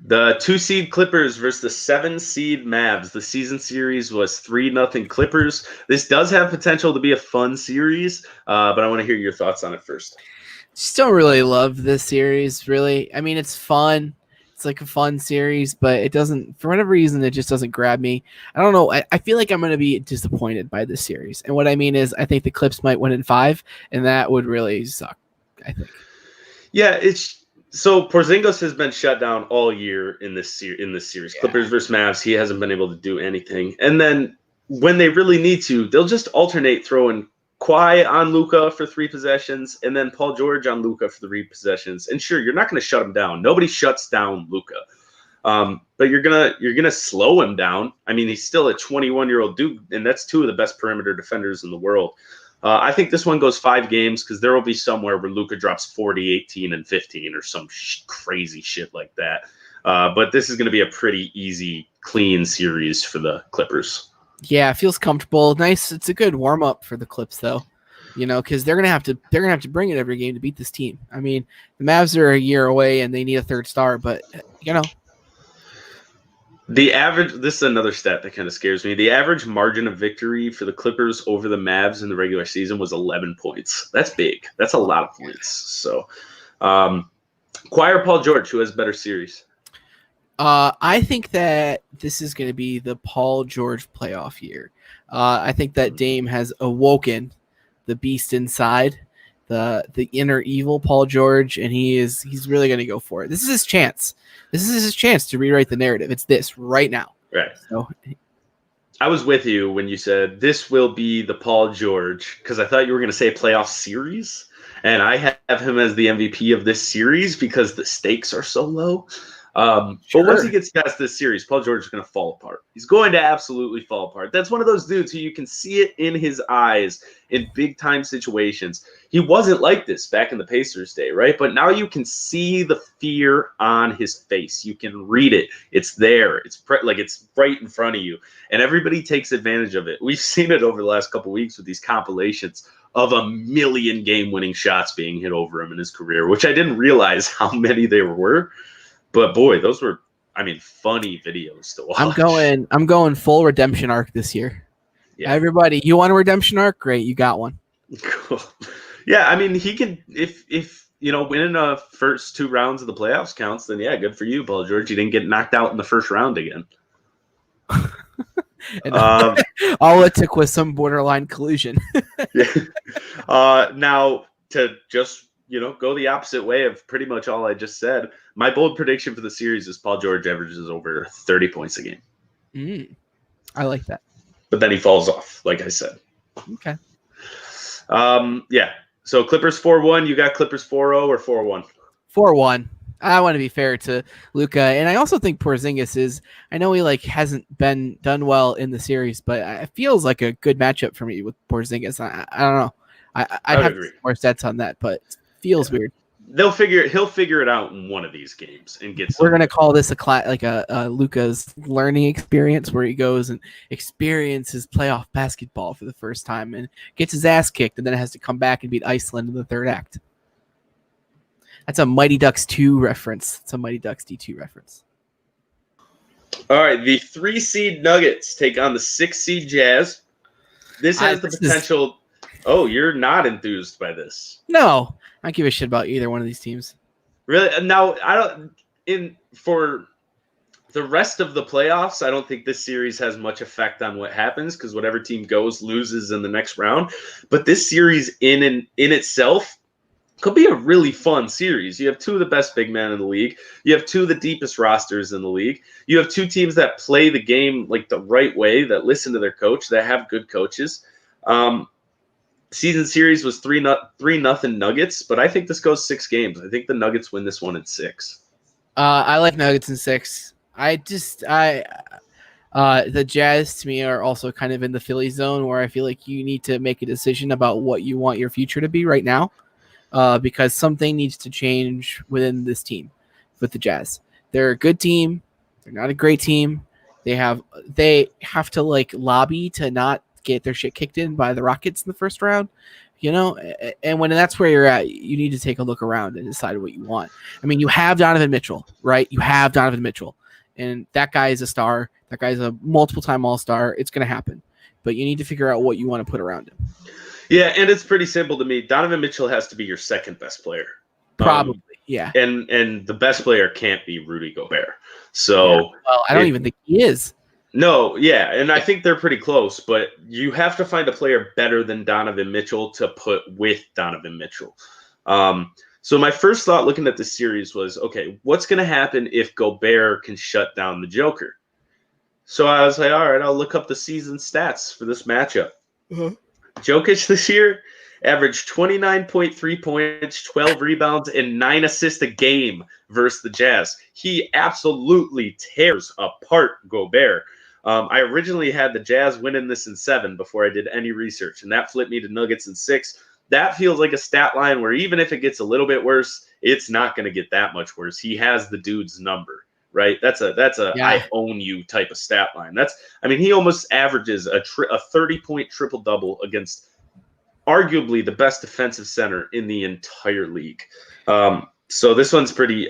A: The 2-seed Clippers versus the 7-seed Mavs. The season series was 3-0 Clippers. This does have potential to be a fun series, but I want to hear your thoughts on it first.
B: Just don't really love this series, really. I mean, it's fun. It's like a fun series, but it doesn't, for whatever reason, it just doesn't grab me. I don't know. I feel like I'm going to be disappointed by this series. And what I mean is I think the Clips might win in 5, and that would really suck, I think.
A: Yeah, so Porzingis has been shut down all year in this series. Yeah. Clippers versus Mavs, he hasn't been able to do anything. And then when they really need to, they'll just alternate throwing Kawhi on Luka for 3 possessions, and then Paul George on Luka for 3 possessions. And sure, you're not going to shut him down. Nobody shuts down Luka, but you're gonna slow him down. I mean, he's still a 21-year-old dude, and that's 2 of the best perimeter defenders in the world. I think this one goes 5 games because there will be somewhere where Luka drops 40, 18, and 15 or some crazy shit like that. But this is going to be a pretty easy, clean series for the Clippers.
B: Yeah, it feels comfortable. Nice. It's a good warm up for the Clips, though. Because they're gonna have to bring it every game to beat this team. I mean, the Mavs are a year away and they need a 3rd star, but
A: the average. This is another stat that kind of scares me. The average margin of victory for the Clippers over the Mavs in the regular season was 11 points. That's big. That's a lot of points. So, Kawhi or Paul George, who has better series?
B: I think that this is going to be the Paul George playoff year. I think that Dame has awoken the beast inside, the inner evil Paul George, and he's really going to go for it. This is his chance. This is his chance to rewrite the narrative. It's this right now.
A: Right.
B: So,
A: I was with you when you said this will be the Paul George because I thought you were going to say playoff series, and I have him as the MVP of this series because the stakes are so low. But once he gets past this series, Paul George is going to fall apart. He's going to absolutely fall apart. That's one of those dudes who you can see it in his eyes in big time situations. He wasn't like this back in the Pacers day, right? But now you can see the fear on his face. You can read it. It's there. It's it's right in front of you. And everybody takes advantage of it. We've seen it over the last couple of weeks with these compilations of 1,000,000 game-winning shots being hit over him in his career, which I didn't realize how many there were. But boy, those were, funny videos to watch.
B: I'm going full redemption arc this year. Yeah. Everybody, you want a redemption arc? Great, you got one.
A: Cool. Yeah, he can if winning the first 2 rounds of the playoffs counts, then yeah, good for you, Paul George. You didn't get knocked out in the first round again.
B: All it took was some borderline collusion.
A: Yeah. Now to just go the opposite way of pretty much all I just said. My bold prediction for the series is Paul George averages over 30 points a game.
B: I like that.
A: But then he falls off, like I said.
B: Okay.
A: Yeah. So Clippers 4-1. You got Clippers 4-0 or 4-1?
B: 4-1. I want to be fair to Luka, and I also think Porzingis is. I know he hasn't been done well in the series, but it feels like a good matchup for me with Porzingis. I don't know. I'd have more stats on that, but it feels weird.
A: He'll figure it out in one of these games and get.
B: We're gonna call this a Luka's learning experience where he goes and experiences playoff basketball for the first time and gets his ass kicked, and then has to come back and beat Iceland in the 3rd act. That's a Mighty Ducks 2 reference. It's a Mighty Ducks D2 reference.
A: All right, the 3 seed Nuggets take on the 6 seed Jazz. This has the potential. Oh, you're not enthused by this?
B: No, I don't give a shit about either one of these teams.
A: Really? Now, I don't. For the rest of the playoffs, I don't think this series has much effect on what happens because whatever team loses in the next round. But this series in itself could be a really fun series. You have 2 of the best big men in the league. You have 2 of the deepest rosters in the league. You have 2 teams that play the game the right way, that listen to their coach, that have good coaches. Season series was 3-0 Nuggets, but I think this goes 6 games. I think the Nuggets win this one in 6.
B: I like Nuggets in 6. The Jazz to me are also kind of in the Philly zone where I feel like you need to make a decision about what you want your future to be right now. Because something needs to change within this team with the Jazz. They're a good team. They're not a great team. They have to lobby to not get their shit kicked in by the Rockets in the first round, and when that's where you're at, you need to take a look around and decide what you want. You have Donovan Mitchell, right? You have Donovan Mitchell, and that guy is a star. That guy's a multiple-time All-Star. It's going to happen, but you need to figure out what you want to put around him.
A: Yeah, and it's pretty simple to me. Donovan Mitchell has to be your second best player.
B: Probably, yeah.
A: And the best player can't be Rudy Gobert. So,
B: well, I don't even think he is.
A: No, yeah, and I think they're pretty close, but you have to find a player better than Donovan Mitchell to put with Donovan Mitchell. So my first thought looking at this series was, okay, what's going to happen if Gobert can shut down the Joker? So I was like, all right, I'll look up the season stats for this matchup. Jokic this year averaged 29.3 points, 12 rebounds, and 9 assists a game versus the Jazz. He absolutely tears apart Gobert. I originally had the Jazz winning this in 7 before I did any research, and that flipped me to Nuggets in 6. That feels like a stat line where even if it gets a little bit worse, it's not going to get that much worse. He has the dude's number, right? That's a I own you type of stat line. He almost averages a 30-point triple-double against arguably the best defensive center in the entire league. So this one's pretty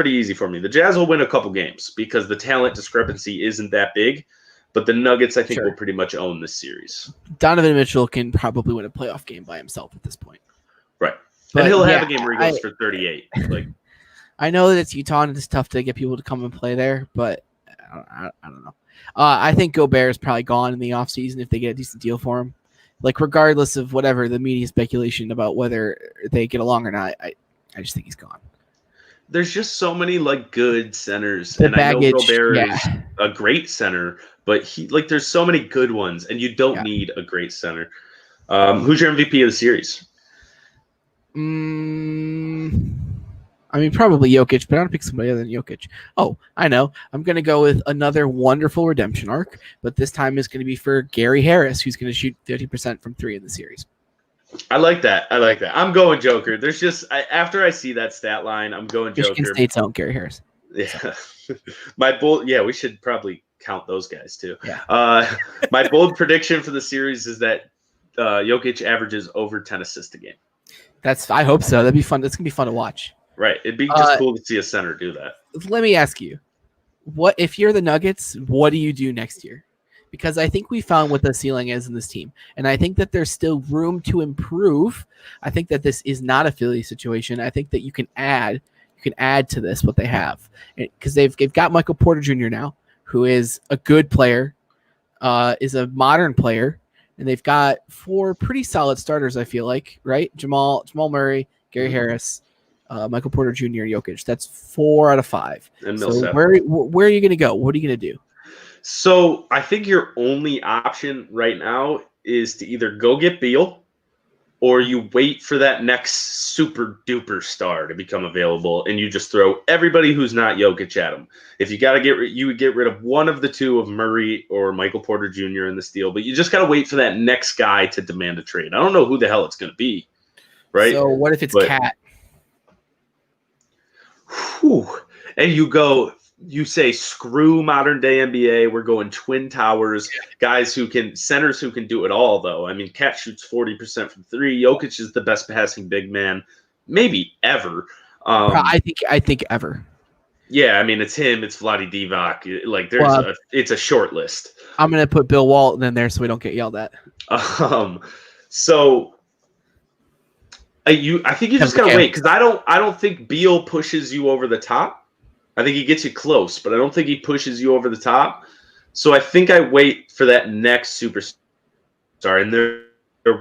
A: easy for me. The Jazz will win a couple games because the talent discrepancy isn't that big, but the Nuggets, I think, will pretty much own this series.
B: Donovan Mitchell can probably win a playoff game by himself at this point.
A: Right.
B: But
A: and he'll have a game where he goes for 38.
B: I know that it's Utah and it's tough to get people to come and play there, but I don't know. I think Gobert is probably gone in the offseason if they get a decent deal for him. Regardless of whatever the media speculation about whether they get along or not, I just think he's gone.
A: There's just so many good centers,
B: I know
A: Gobert is a great center, but there's so many good ones, and you don't need a great center. Who's your MVP of the series?
B: Probably Jokic, but I don't pick somebody other than Jokic. Oh, I know. I'm going to go with another wonderful redemption arc, but this time is going to be for Gary Harris, who's going to shoot 50% from 3 in the series.
A: I like that. I'm going Joker. There's just after I see that stat line, I'm going Joker.
B: Michigan State's own Gary Harris.
A: Yeah, my bold. Yeah, we should probably count those guys too.
B: Yeah.
A: My bold prediction for the series is that Jokic averages over 10 assists a game.
B: I hope so. That'd be fun. That's gonna be fun to watch.
A: Right. It'd be just cool to see a center do that.
B: Let me ask you, what if you're the Nuggets? What do you do next year? Because I think we found what the ceiling is in this team. And I think that there's still room to improve. I think that this is not a Philly situation. I think that you can add to this what they have. Because they've got Michael Porter Jr. now, who is a good player, is a modern player, and they've got 4 pretty solid starters, I feel like, right? Jamal Murray, Gary Harris, Michael Porter Jr., Jokic. That's 4 out of 5.
A: And
B: so where are you going to go? What are you going to do?
A: So I think your only option right now is to either go get Beal or you wait for that next super duper star to become available and you just throw everybody who's not Jokic at him. If you got to you would get rid of one of the two of Murray or Michael Porter Jr. in this deal, but you just got to wait for that next guy to demand a trade. I don't know who the hell it's going to be, right?
B: So what if it's Cat?
A: And you say, screw modern day NBA. We're going Twin Towers, centers who can do it all, though. Cat shoots 40% from 3. Jokic is the best passing big man, maybe ever.
B: I think ever.
A: Yeah, it's him. It's Vlade Divac. It's a short list.
B: I'm going to put Bill Walton in there so we don't get yelled at.
A: So I think you just gotta wait because I don't think Beal pushes you over the top. I think he gets you close, but I don't think he pushes you over the top. So I think I wait for that next superstar, and there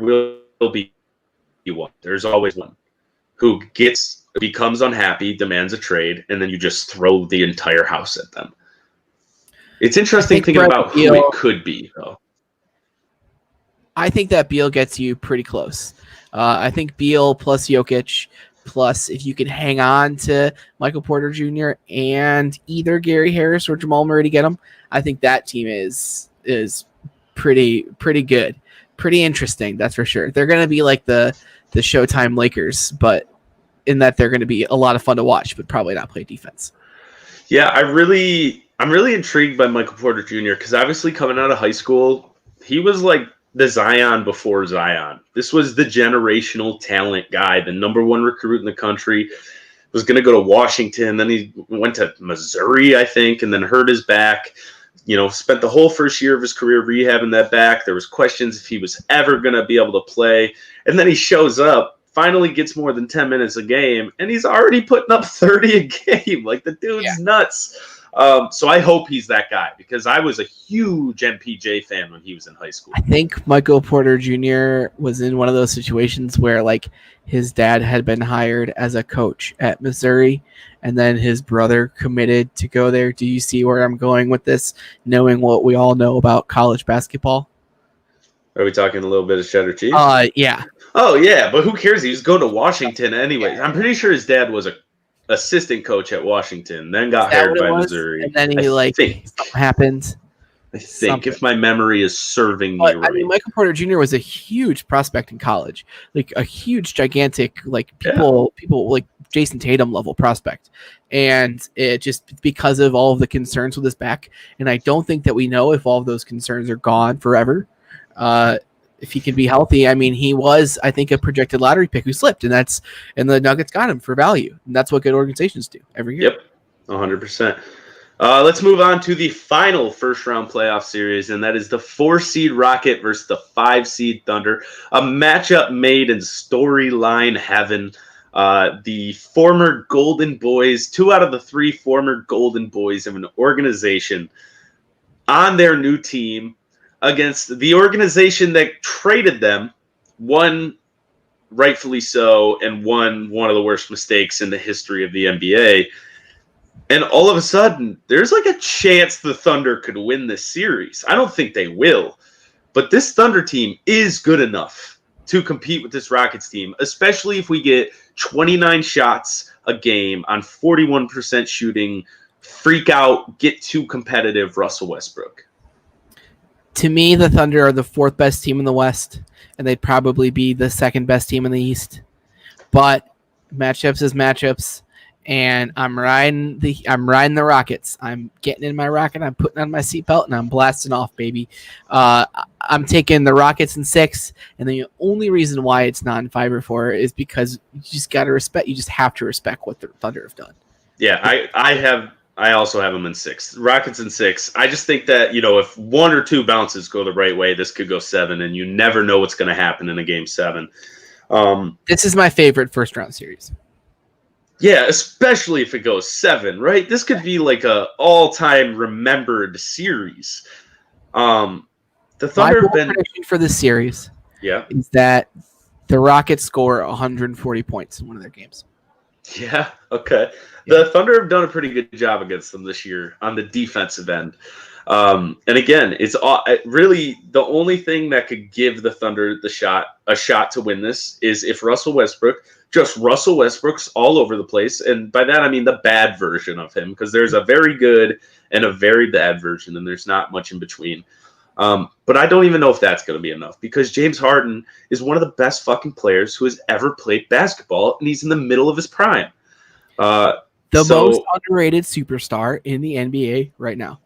A: will be one. There's always one who becomes unhappy, demands a trade, and then you just throw the entire house at them. It's interesting thinking about who it could be, though.
B: I think that Beal gets you pretty close. I think Beal plus Jokic plus if you can hang on to Michael Porter Jr. and either Gary Harris or Jamal Murray to get him, I think that team is pretty good, pretty interesting. That's for sure. They're going to be like the Showtime Lakers, but in that they're going to be a lot of fun to watch, but probably not play defense.
A: Yeah, I'm really intrigued by Michael Porter Jr. because obviously coming out of high school, he was like the Zion before Zion. This was the generational talent guy, the number 1 recruit in the country. Was going to go to Washington. Then he went to Missouri, I think, and then hurt his back. Spent the whole first year of his career rehabbing that back. There was questions if he was ever going to be able to play. And then he shows up finally gets more than 10 minutes a game, and he's already putting up 30 a game. Like, the dude's nuts. So I hope he's that guy, because I was a huge MPJ fan when he was in high school.
B: I think Michael Porter Jr. was in one of those situations where, like, his dad had been hired as a coach at Missouri, and then his brother committed to go there. Do you see where I'm going with this, knowing what we all know about college basketball?
A: Are we talking a little bit of Cheddar Cheese?
B: Yeah.
A: Oh, yeah, but who cares? He was going to Washington anyway. I'm pretty sure his dad was a assistant coach at Washington, then got hired by Missouri.
B: And then he, something happened.
A: I think, if my memory is serving me right.
B: I mean, Michael Porter Jr. was a huge prospect in college, like a huge, gigantic, like people like Jason Tatum level prospect, and it just because of all of the concerns with his back, and I don't think that we know if all of those concerns are gone forever. If he can be healthy, I mean, he was, I think, a projected lottery pick who slipped, and the Nuggets got him for value, and that's what good organizations do every year.
A: Yep, 100%. Let's move on to the final first-round playoff series, and that is the 4-seed Rocket versus the 5-seed Thunder, a matchup made in storyline heaven. The former Golden Boys, 2 out of the 3 former Golden Boys of an organization on their new team against the organization that traded them, one rightfully so, and one of the worst mistakes in the history of the NBA. And all of a sudden, there's like a chance the Thunder could win this series. I don't think they will, but this Thunder team is good enough to compete with this Rockets team, especially if we get 29 shots a game on 41% shooting, freak out, get too competitive Russell Westbrook.
B: To me, the Thunder are the 4th best team in the West, and they'd probably be the 2nd best team in the East. But matchups is matchups, and I'm riding the Rockets. I'm getting in my rocket, I'm putting on my seatbelt, and I'm blasting off, baby. I'm taking the Rockets in 6, and the only reason why it's not in 5 or 4 is because you just have to respect what the Thunder have done.
A: Yeah, I also have them in 6. Rockets in 6. I just think that, if 1 or 2 bounces go the right way, this could go 7, and you never know what's going to happen in a game 7.
B: This is my favorite first-round series.
A: Yeah, especially if it goes 7, right? This could be like a all-time remembered series. The Thunder have been
B: prediction for this series.
A: Yeah,
B: is that the Rockets score 140 points in one of their games.
A: Yeah, okay. The Thunder have done a pretty good job against them this year on the defensive end. And again, it's really the only thing that could give the Thunder a shot to win this is if Russell Westbrook's all over the place. And by that, I mean the bad version of him, because there's a very good and a very bad version, and there's not much in between. But I don't even know if that's going to be enough, because James Harden is one of the best fucking players who has ever played basketball, and he's in the middle of his prime.
B: The most underrated superstar in the NBA right now.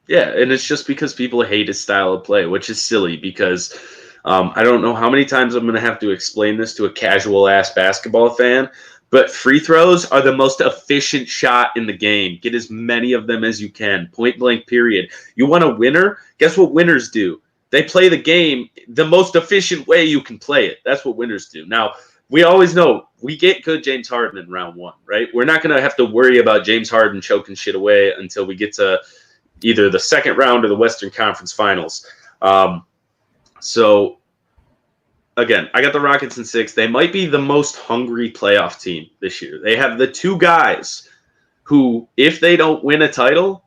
A: Yeah, and it's just because people hate his style of play, which is silly, because I don't know how many times I'm going to have to explain this to a casual-ass basketball fan, but free throws are the most efficient shot in the game. Get as many of them as you can, point-blank period. You want a winner? Guess what winners do? They play the game the most efficient way you can play it. That's what winners do. Now, we always know we get good James Harden in round 1, right? We're not going to have to worry about James Harden choking shit away until we get to either the second round or the Western Conference Finals. So, again, I got the Rockets in 6. They might be the most hungry playoff team this year. They have the 2 guys who, if they don't win a title,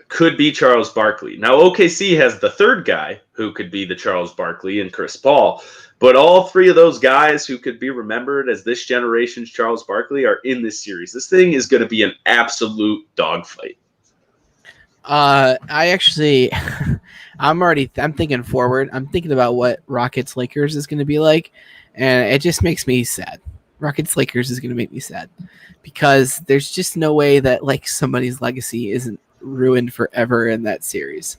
A: could be Charles Barkley. Now, OKC has the 3rd guy who could be the Charles Barkley and Chris Paul. But all 3 of those guys who could be remembered as this generation's Charles Barkley are in this series. This thing is going to be an absolute dogfight.
B: I'm thinking forward. I'm thinking about what Rockets Lakers is going to be like, and it just makes me sad. Rockets Lakers is going to make me sad, because there's just no way that like somebody's legacy isn't ruined forever in that series.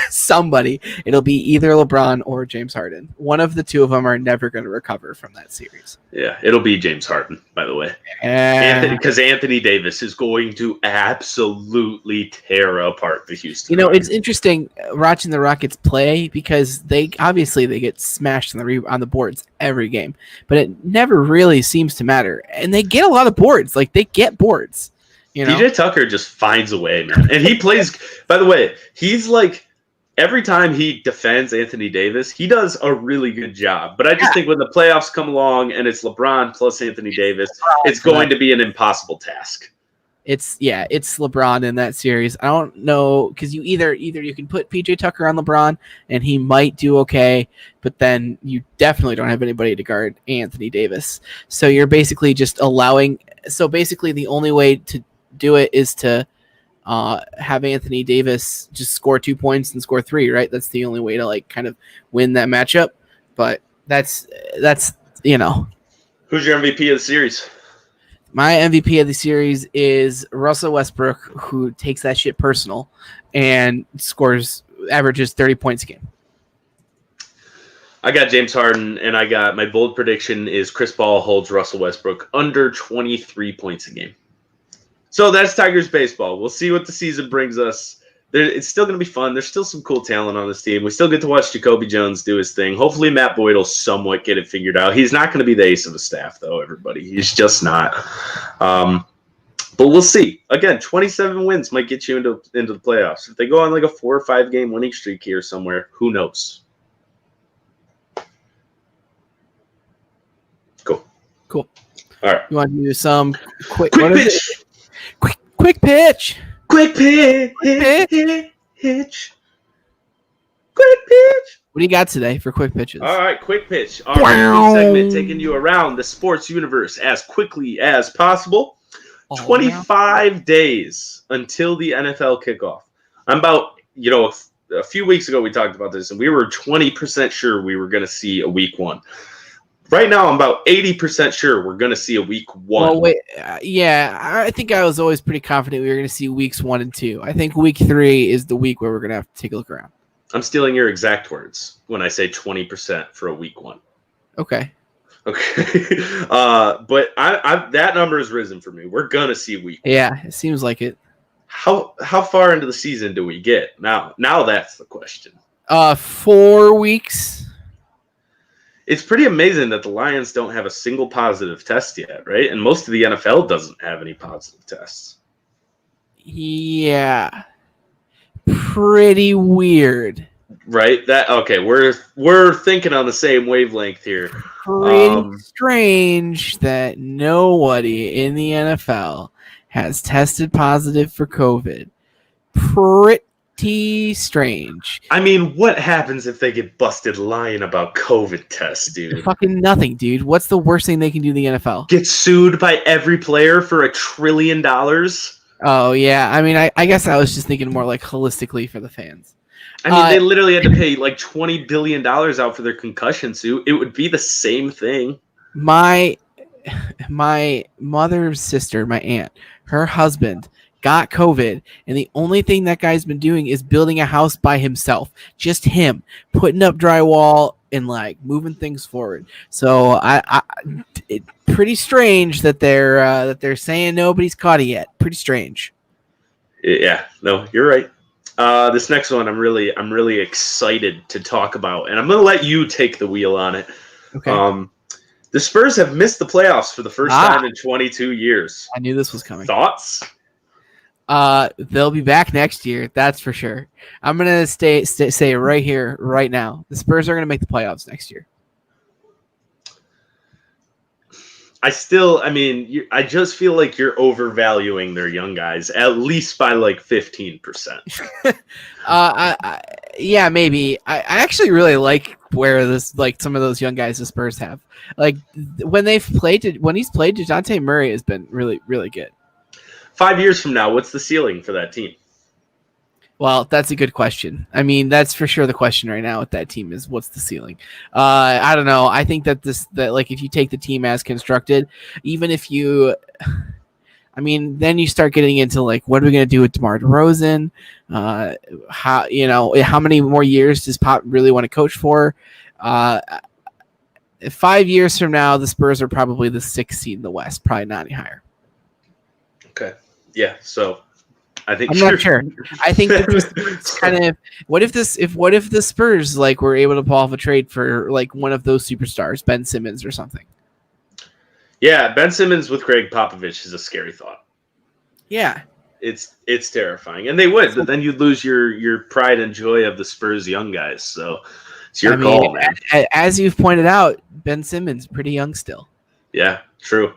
B: Somebody. It'll be either LeBron or James Harden. One of the two of them are never going to recover from that series.
A: Yeah, it'll be James Harden, by the way. Because Anthony Davis is going to absolutely tear apart the Houston Rockets.
B: It's interesting watching the Rockets play because they get smashed on the boards every game, but it never really seems to matter. And they get a lot of boards. Like, they get boards.
A: PJ Tucker just finds a way, man. And he plays, by the way, he's like, every time he defends Anthony Davis, he does a really good job. But I just think when the playoffs come along and it's LeBron plus Anthony Davis, it's going to be an impossible task.
B: It's LeBron in that series. I don't know, because you either you can put PJ Tucker on LeBron and he might do okay, but then you definitely don't have anybody to guard Anthony Davis. So you're basically just allowing. So basically, the only way to do it is to have Anthony Davis just score 2 points and score 3, right? That's the only way to like kind of win that matchup. But that's
A: Who's your MVP of the series?
B: My MVP of the series is Russell Westbrook, who takes that shit personal and averages 30 points a game.
A: I got James Harden, and I got my bold prediction is Chris Paul holds Russell Westbrook under 23 points a game. So that's Tigers baseball. We'll see what the season brings us. It's still going to be fun. There's still some cool talent on this team. We still get to watch Jacoby Jones do his thing. Hopefully Matt Boyd will somewhat get it figured out. He's not going to be the ace of the staff, though, everybody. He's just not. But we'll see. Again, 27 wins might get you into the playoffs. If they go on like a 4 or 5 game winning streak here somewhere, who knows? Cool.
B: All
A: right.
B: You want to do some quick
A: pitch?
B: Quick pitch.
A: Quick pitch. Quick pitch.
B: What do you got today for quick pitches?
A: All right, quick pitch. Our weekly segment taking you around the sports universe as quickly as possible. 25 days until the NFL kickoff. I'm about, a few weeks ago we talked about this, and we were 20% sure we were going to see a week 1. Right now, I'm about 80% sure we're going to see a week 1.
B: Well, wait, I think I was always pretty confident we were going to see weeks 1 and 2. I think week 3 is the week where we're going to have to take a look around.
A: I'm stealing your exact words when I say 20% for a week 1.
B: Okay.
A: But that number has risen for me. We're going to see week 1.
B: Yeah, it seems like it.
A: How far into the season do we get? Now that's the question.
B: 4 weeks.
A: It's pretty amazing that the Lions don't have a single positive test yet, right? And most of the NFL doesn't have any positive tests.
B: Yeah. Pretty weird.
A: Right? We're thinking on the same wavelength here.
B: Pretty strange that nobody in the NFL has tested positive for COVID. Pretty strange.
A: I mean, what happens if they get busted lying about COVID tests, dude?
B: Fucking nothing, dude. What's the worst thing they can do in the NFL?
A: Get sued by every player for $1 trillion?
B: Oh, yeah. I mean, I guess I was just thinking more like holistically for the fans.
A: I mean, they literally had to pay like $20 billion out for their concussion suit. It would be the same thing.
B: My mother's sister, my aunt, her husband got COVID, and the only thing that guy's been doing is building a house by himself. Just him putting up drywall and like moving things forward. So it's pretty strange that they're saying nobody's caught it yet. Pretty strange.
A: Yeah, no, you're right. This next one I'm really excited to talk about, and I'm going to let you take the wheel on it.
B: Okay.
A: The Spurs have missed the playoffs for the first time in 22 years.
B: I knew this was coming.
A: Thoughts?
B: They'll be back next year. That's for sure. I'm going to say right here, right now, the Spurs are going to make the playoffs next year.
A: I just feel like you're overvaluing their young guys, at least by like 15%.
B: Yeah, maybe. I actually really like where some of those young guys the Spurs have. Like when he's played, DeJounte Murray has been really, really good.
A: 5 years from now, what's the ceiling for that team?
B: Well, that's a good question. I mean, that's for sure the question right now with that team is what's the ceiling? I don't know. I think that if you take the team as constructed, even if you I mean, then you start getting into like, what are we going to do with DeMar DeRozan? How many more years does Pop really want to coach for? 5 years from now, the Spurs are probably the 6th seed in the West, probably not any higher.
A: Okay. Yeah. So I think
B: I'm not sure. I think that it's kind of what if the Spurs like were able to pull off a trade for like one of those superstars, Ben Simmons or something.
A: Yeah, Ben Simmons with Greg Popovich is a scary thought.
B: Yeah.
A: It's terrifying. And they would, but then you'd lose your pride and joy of the Spurs young guys. So it's your call, man.
B: As you've pointed out, Ben Simmons pretty young still.
A: Yeah, true.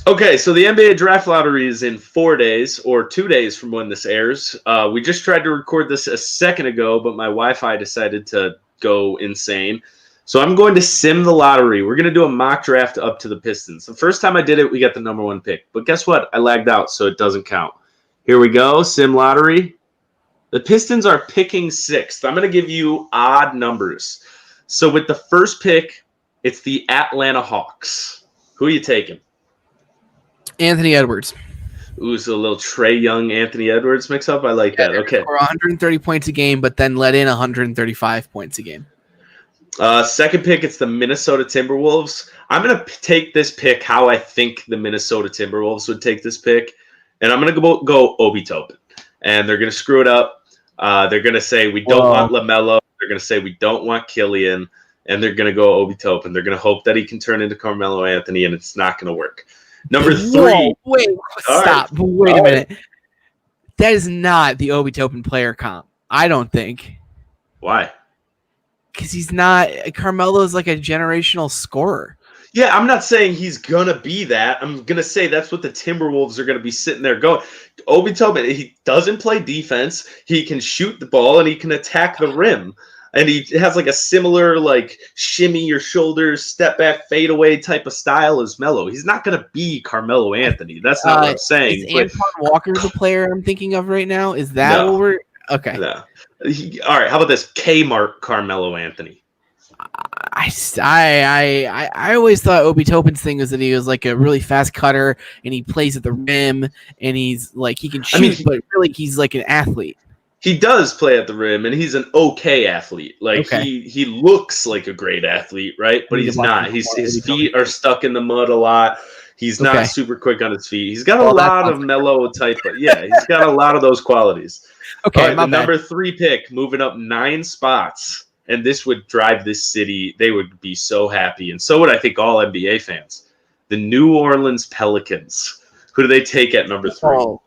A: Okay, so the NBA draft lottery is in 4 days or 2 days from when this airs. We just tried to record this a second ago, but my Wi-Fi decided to go insane. So I'm going to sim the lottery. We're going to do a mock draft up to the Pistons. The first time I did it, we got the number 1 pick. But guess what? I lagged out, so it doesn't count. Here we go, sim lottery. The Pistons are picking 6th. I'm going to give you odd numbers. So with the first pick, it's the Atlanta Hawks. Who are you taking?
B: Anthony Edwards.
A: Ooh, so a little Trae Young, Anthony Edwards mix up. I like that. Okay.
B: Or 130 points a game, but then let in 135 points a game.
A: Second pick, it's the Minnesota Timberwolves. I'm going to take this pick how I think the Minnesota Timberwolves would take this pick, and I'm going to go Obi Toppin. And they're going to screw it up. They're going to say we don't want LaMelo. They're going to say we don't want Killian, and they're going to go Obi Toppin. They're going to hope that he can turn into Carmelo Anthony, and it's not going to work. Number 3.
B: Whoa, wait, stop. Right. Wait a minute. That is not the Obi Toppin player comp. I don't think.
A: Why?
B: Because he's not. Carmelo's like a generational scorer.
A: Yeah, I'm not saying he's going to be that. I'm going to say that's what the Timberwolves are going to be sitting there going. Obi Toppin, he doesn't play defense. He can shoot the ball, and he can attack the rim. And he has like a similar like shimmy your shoulders, step back, fade away type of style as Melo. He's not going to be Carmelo Anthony. That's not what I'm saying.
B: Is Antoine Walker the player I'm thinking of right now? Is that what we're – okay.
A: No. All right, how about this? Kmart Carmelo Anthony.
B: I always thought Obi Toppin's thing was that he was like a really fast cutter and he plays at the rim and he's like he can shoot, but really he's like an athlete.
A: He does play at the rim, and he's an okay athlete. Like he looks like a great athlete, right? But he's not. His feet are stuck in the mud a lot. He's not super quick on his feet. He's got a lot of Melo type, but yeah, he's got a lot of those qualities.
B: Okay,
A: all right, the number 3 pick, moving up 9 spots, and this would drive this city. They would be so happy, and so would I think all NBA fans. The New Orleans Pelicans. Who do they take at number 3?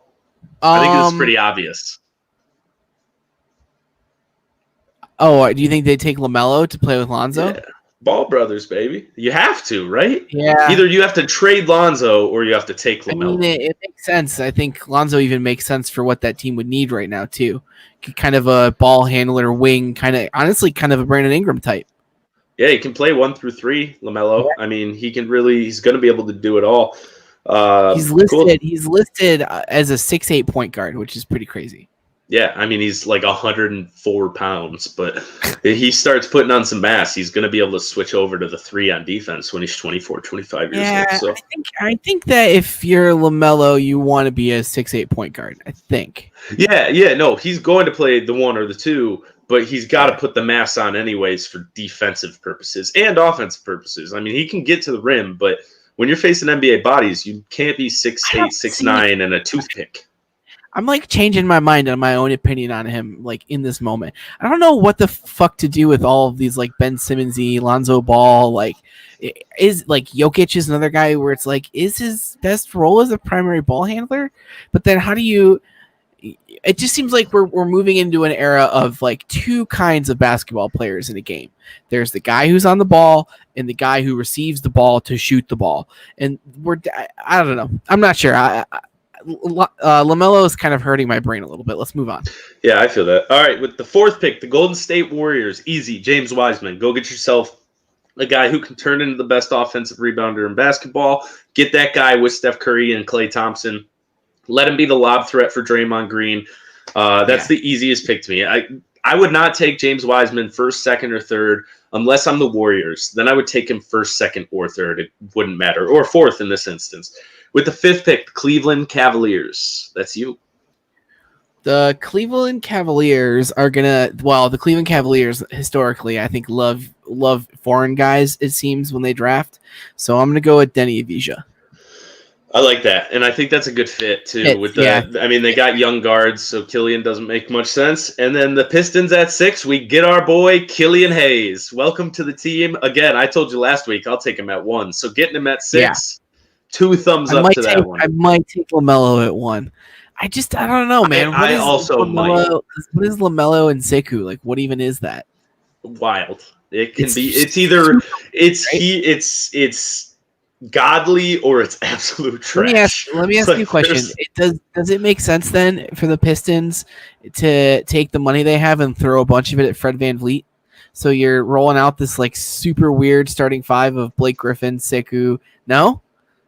A: I think it's pretty obvious.
B: Oh, do you think they take LaMelo to play with Lonzo?
A: Yeah. Ball brothers, baby. You have to, right?
B: Yeah.
A: Either you have to trade Lonzo or you have to take LaMelo.
B: I mean, it makes sense. I think Lonzo even makes sense for what that team would need right now, too. Kind of a ball handler, wing, kind of a Brandon Ingram type.
A: Yeah, he can play 1 through 3, LaMelo. Yeah. I mean, he's going to be able to do it all.
B: He's listed as a 6'8" point guard, which is pretty crazy.
A: Yeah, I mean, he's like 104 pounds, but if he starts putting on some mass, he's going to be able to switch over to the 3 on defense when he's 24, 25 years old. So.
B: I think that if you're LaMelo, you want to be a 6'8" point guard, I think.
A: Yeah, no, he's going to play the 1 or the 2, but he's got to put the mass on anyways for defensive purposes and offensive purposes. I mean, he can get to the rim, but when you're facing NBA bodies, you can't be 6'8", 6'9", and a toothpick.
B: I'm like changing my mind on my own opinion on him, like in this moment. I don't know what the fuck to do with all of these like Ben Simmons-y, Lonzo Ball. Like, is like Jokic is another guy where it's like, is his best role as a primary ball handler? But then how do you? It just seems like we're moving into an era of like 2 kinds of basketball players in a game. There's the guy who's on the ball and the guy who receives the ball to shoot the ball. And I don't know. I'm not sure. LaMelo is kind of hurting my brain a little bit. Let's move on.
A: Yeah, I feel that. All right, with the 4th pick, the Golden State Warriors. Easy, James Wiseman. Go get yourself a guy who can turn into the best offensive rebounder in basketball. Get that guy with Steph Curry and Klay Thompson. Let him be the lob threat for Draymond Green. That's the easiest pick to me. I would not take James Wiseman 1st, 2nd, or 3rd unless I'm the Warriors. Then I would take him 1st, 2nd, or 3rd. It wouldn't matter. Or 4th in this instance. With the 5th pick, Cleveland Cavaliers. That's you.
B: The Cleveland Cavaliers are gonna. Well, the Cleveland Cavaliers historically, I think, love foreign guys. It seems when they draft. So I'm gonna go with Denny Avija.
A: I like that, and I think that's a good fit too. I mean, they got young guards, so Killian doesn't make much sense. And then the Pistons at 6, we get our boy Killian Hayes. Welcome to the team. Again, I told you last week I'll take him at 1. So getting him at 6, 2 thumbs up to that one.
B: I might take LaMelo at 1. I don't know, man.
A: I also might.
B: What is LaMelo and Sekou? Like, what even is that?
A: Wild. It can be. It's either it's godly or it's absolute trash.
B: Let me ask you a question. Does it make sense then for the Pistons to take the money they have and throw a bunch of it at Fred VanVleet? So you're rolling out this like super weird starting 5 of Blake Griffin, Sekou. No?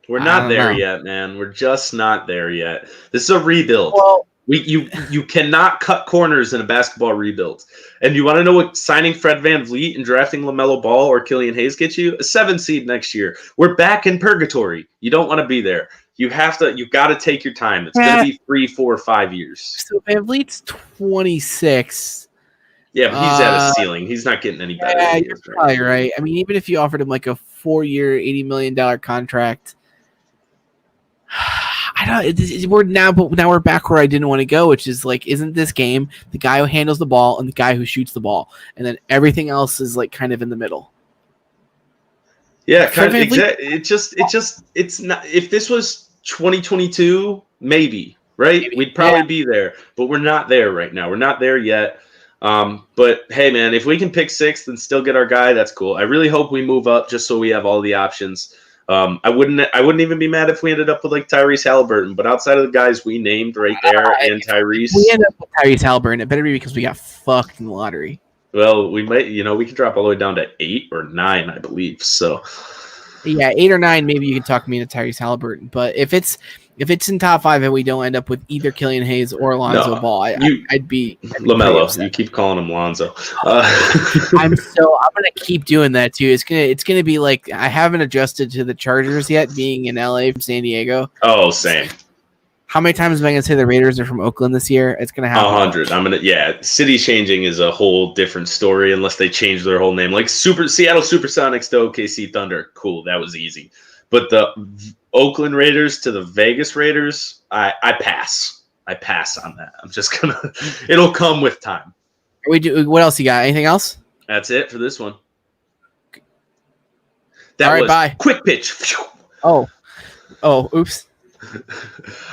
A: We're not there yet, man. We're just not there yet. This is a rebuild.
B: Well,
A: you cannot cut corners in a basketball rebuild. And you want to know what signing Fred VanVleet and drafting LaMelo Ball or Killian Hayes gets you? A 7 seed next year. We're back in purgatory. You don't want to be there. You've got to take your time. It's going to be 3, 4, 5 years.
B: So VanVleet's 26.
A: Yeah, but he's at a ceiling. He's not getting any better.
B: Yeah, you're probably right. I mean, even if you offered him like a 4-year, $80 million contract, now we're back where I didn't want to go, which is like, isn't this game the guy who handles the ball and the guy who shoots the ball, and then everything else is like kind of in the middle?
A: Yeah, kind of. It's not. If this was 2022, maybe, right? We'd probably be there, but we're not there right now. We're not there yet. But hey, man, if we can pick 6th and still get our guy, that's cool. I really hope we move up just so we have all the options. I wouldn't even be mad if we ended up with like Tyrese Halliburton, but outside of the guys we named right there and Tyrese,
B: we end up with Tyrese Halliburton. It better be because we got fucked in the lottery.
A: Well, we might, we could drop all the way down to 8 or 9, I believe. So
B: yeah, 8 or 9, maybe you can talk me into Tyrese Halliburton. But if it's in top 5 and we don't end up with either Killian Hayes or Lonzo Ball, I'd be
A: LaMelo. You keep calling him Lonzo.
B: I'm gonna keep doing that too. It's gonna be like, I haven't adjusted to the Chargers yet, being in LA from San Diego.
A: Oh, same.
B: How many times am I gonna say the Raiders are from Oakland this year? It's gonna happen.
A: 100. City changing is a whole different story unless they change their whole name. Like Seattle Supersonics to OKC Thunder. Cool, that was easy. But the Oakland Raiders to the Vegas Raiders, I pass. I pass on that. I'm just gonna. It'll come with time.
B: What else you got? Anything else?
A: That's it for this one.
B: All right, bye.
A: Quick pitch.
B: Oh, oops.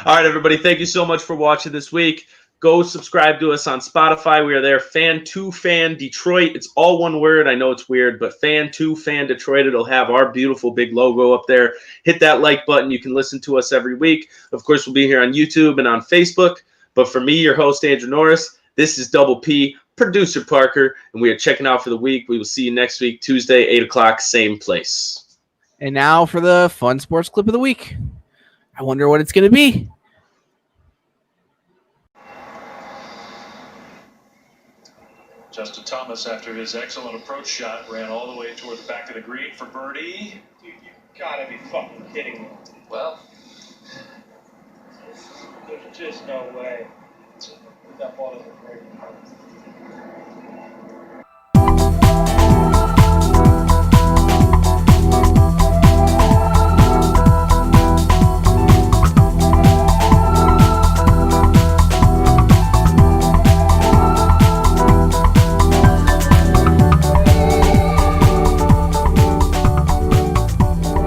A: All right, everybody. Thank you so much for watching this week. Go subscribe to us on Spotify. We are there. Fan2Fan Detroit. It's all one word. I know it's weird, but Fan2Fan Detroit. It'll have our beautiful big logo up there. Hit that like button. You can listen to us every week. Of course, we'll be here on YouTube and on Facebook. But for me, your host, Andrew Norris, this is Double P, producer Parker, and we are checking out for the week. We will see you next week, Tuesday, 8 o'clock, same place.
B: And now for the fun sports clip of the week. I wonder what it's going to be.
C: Justin Thomas, after his excellent approach shot, ran all the way toward the back of the green for birdie.
D: Dude, you gotta be fucking kidding me.
C: Well,
D: there's just no way that ball doesn't break.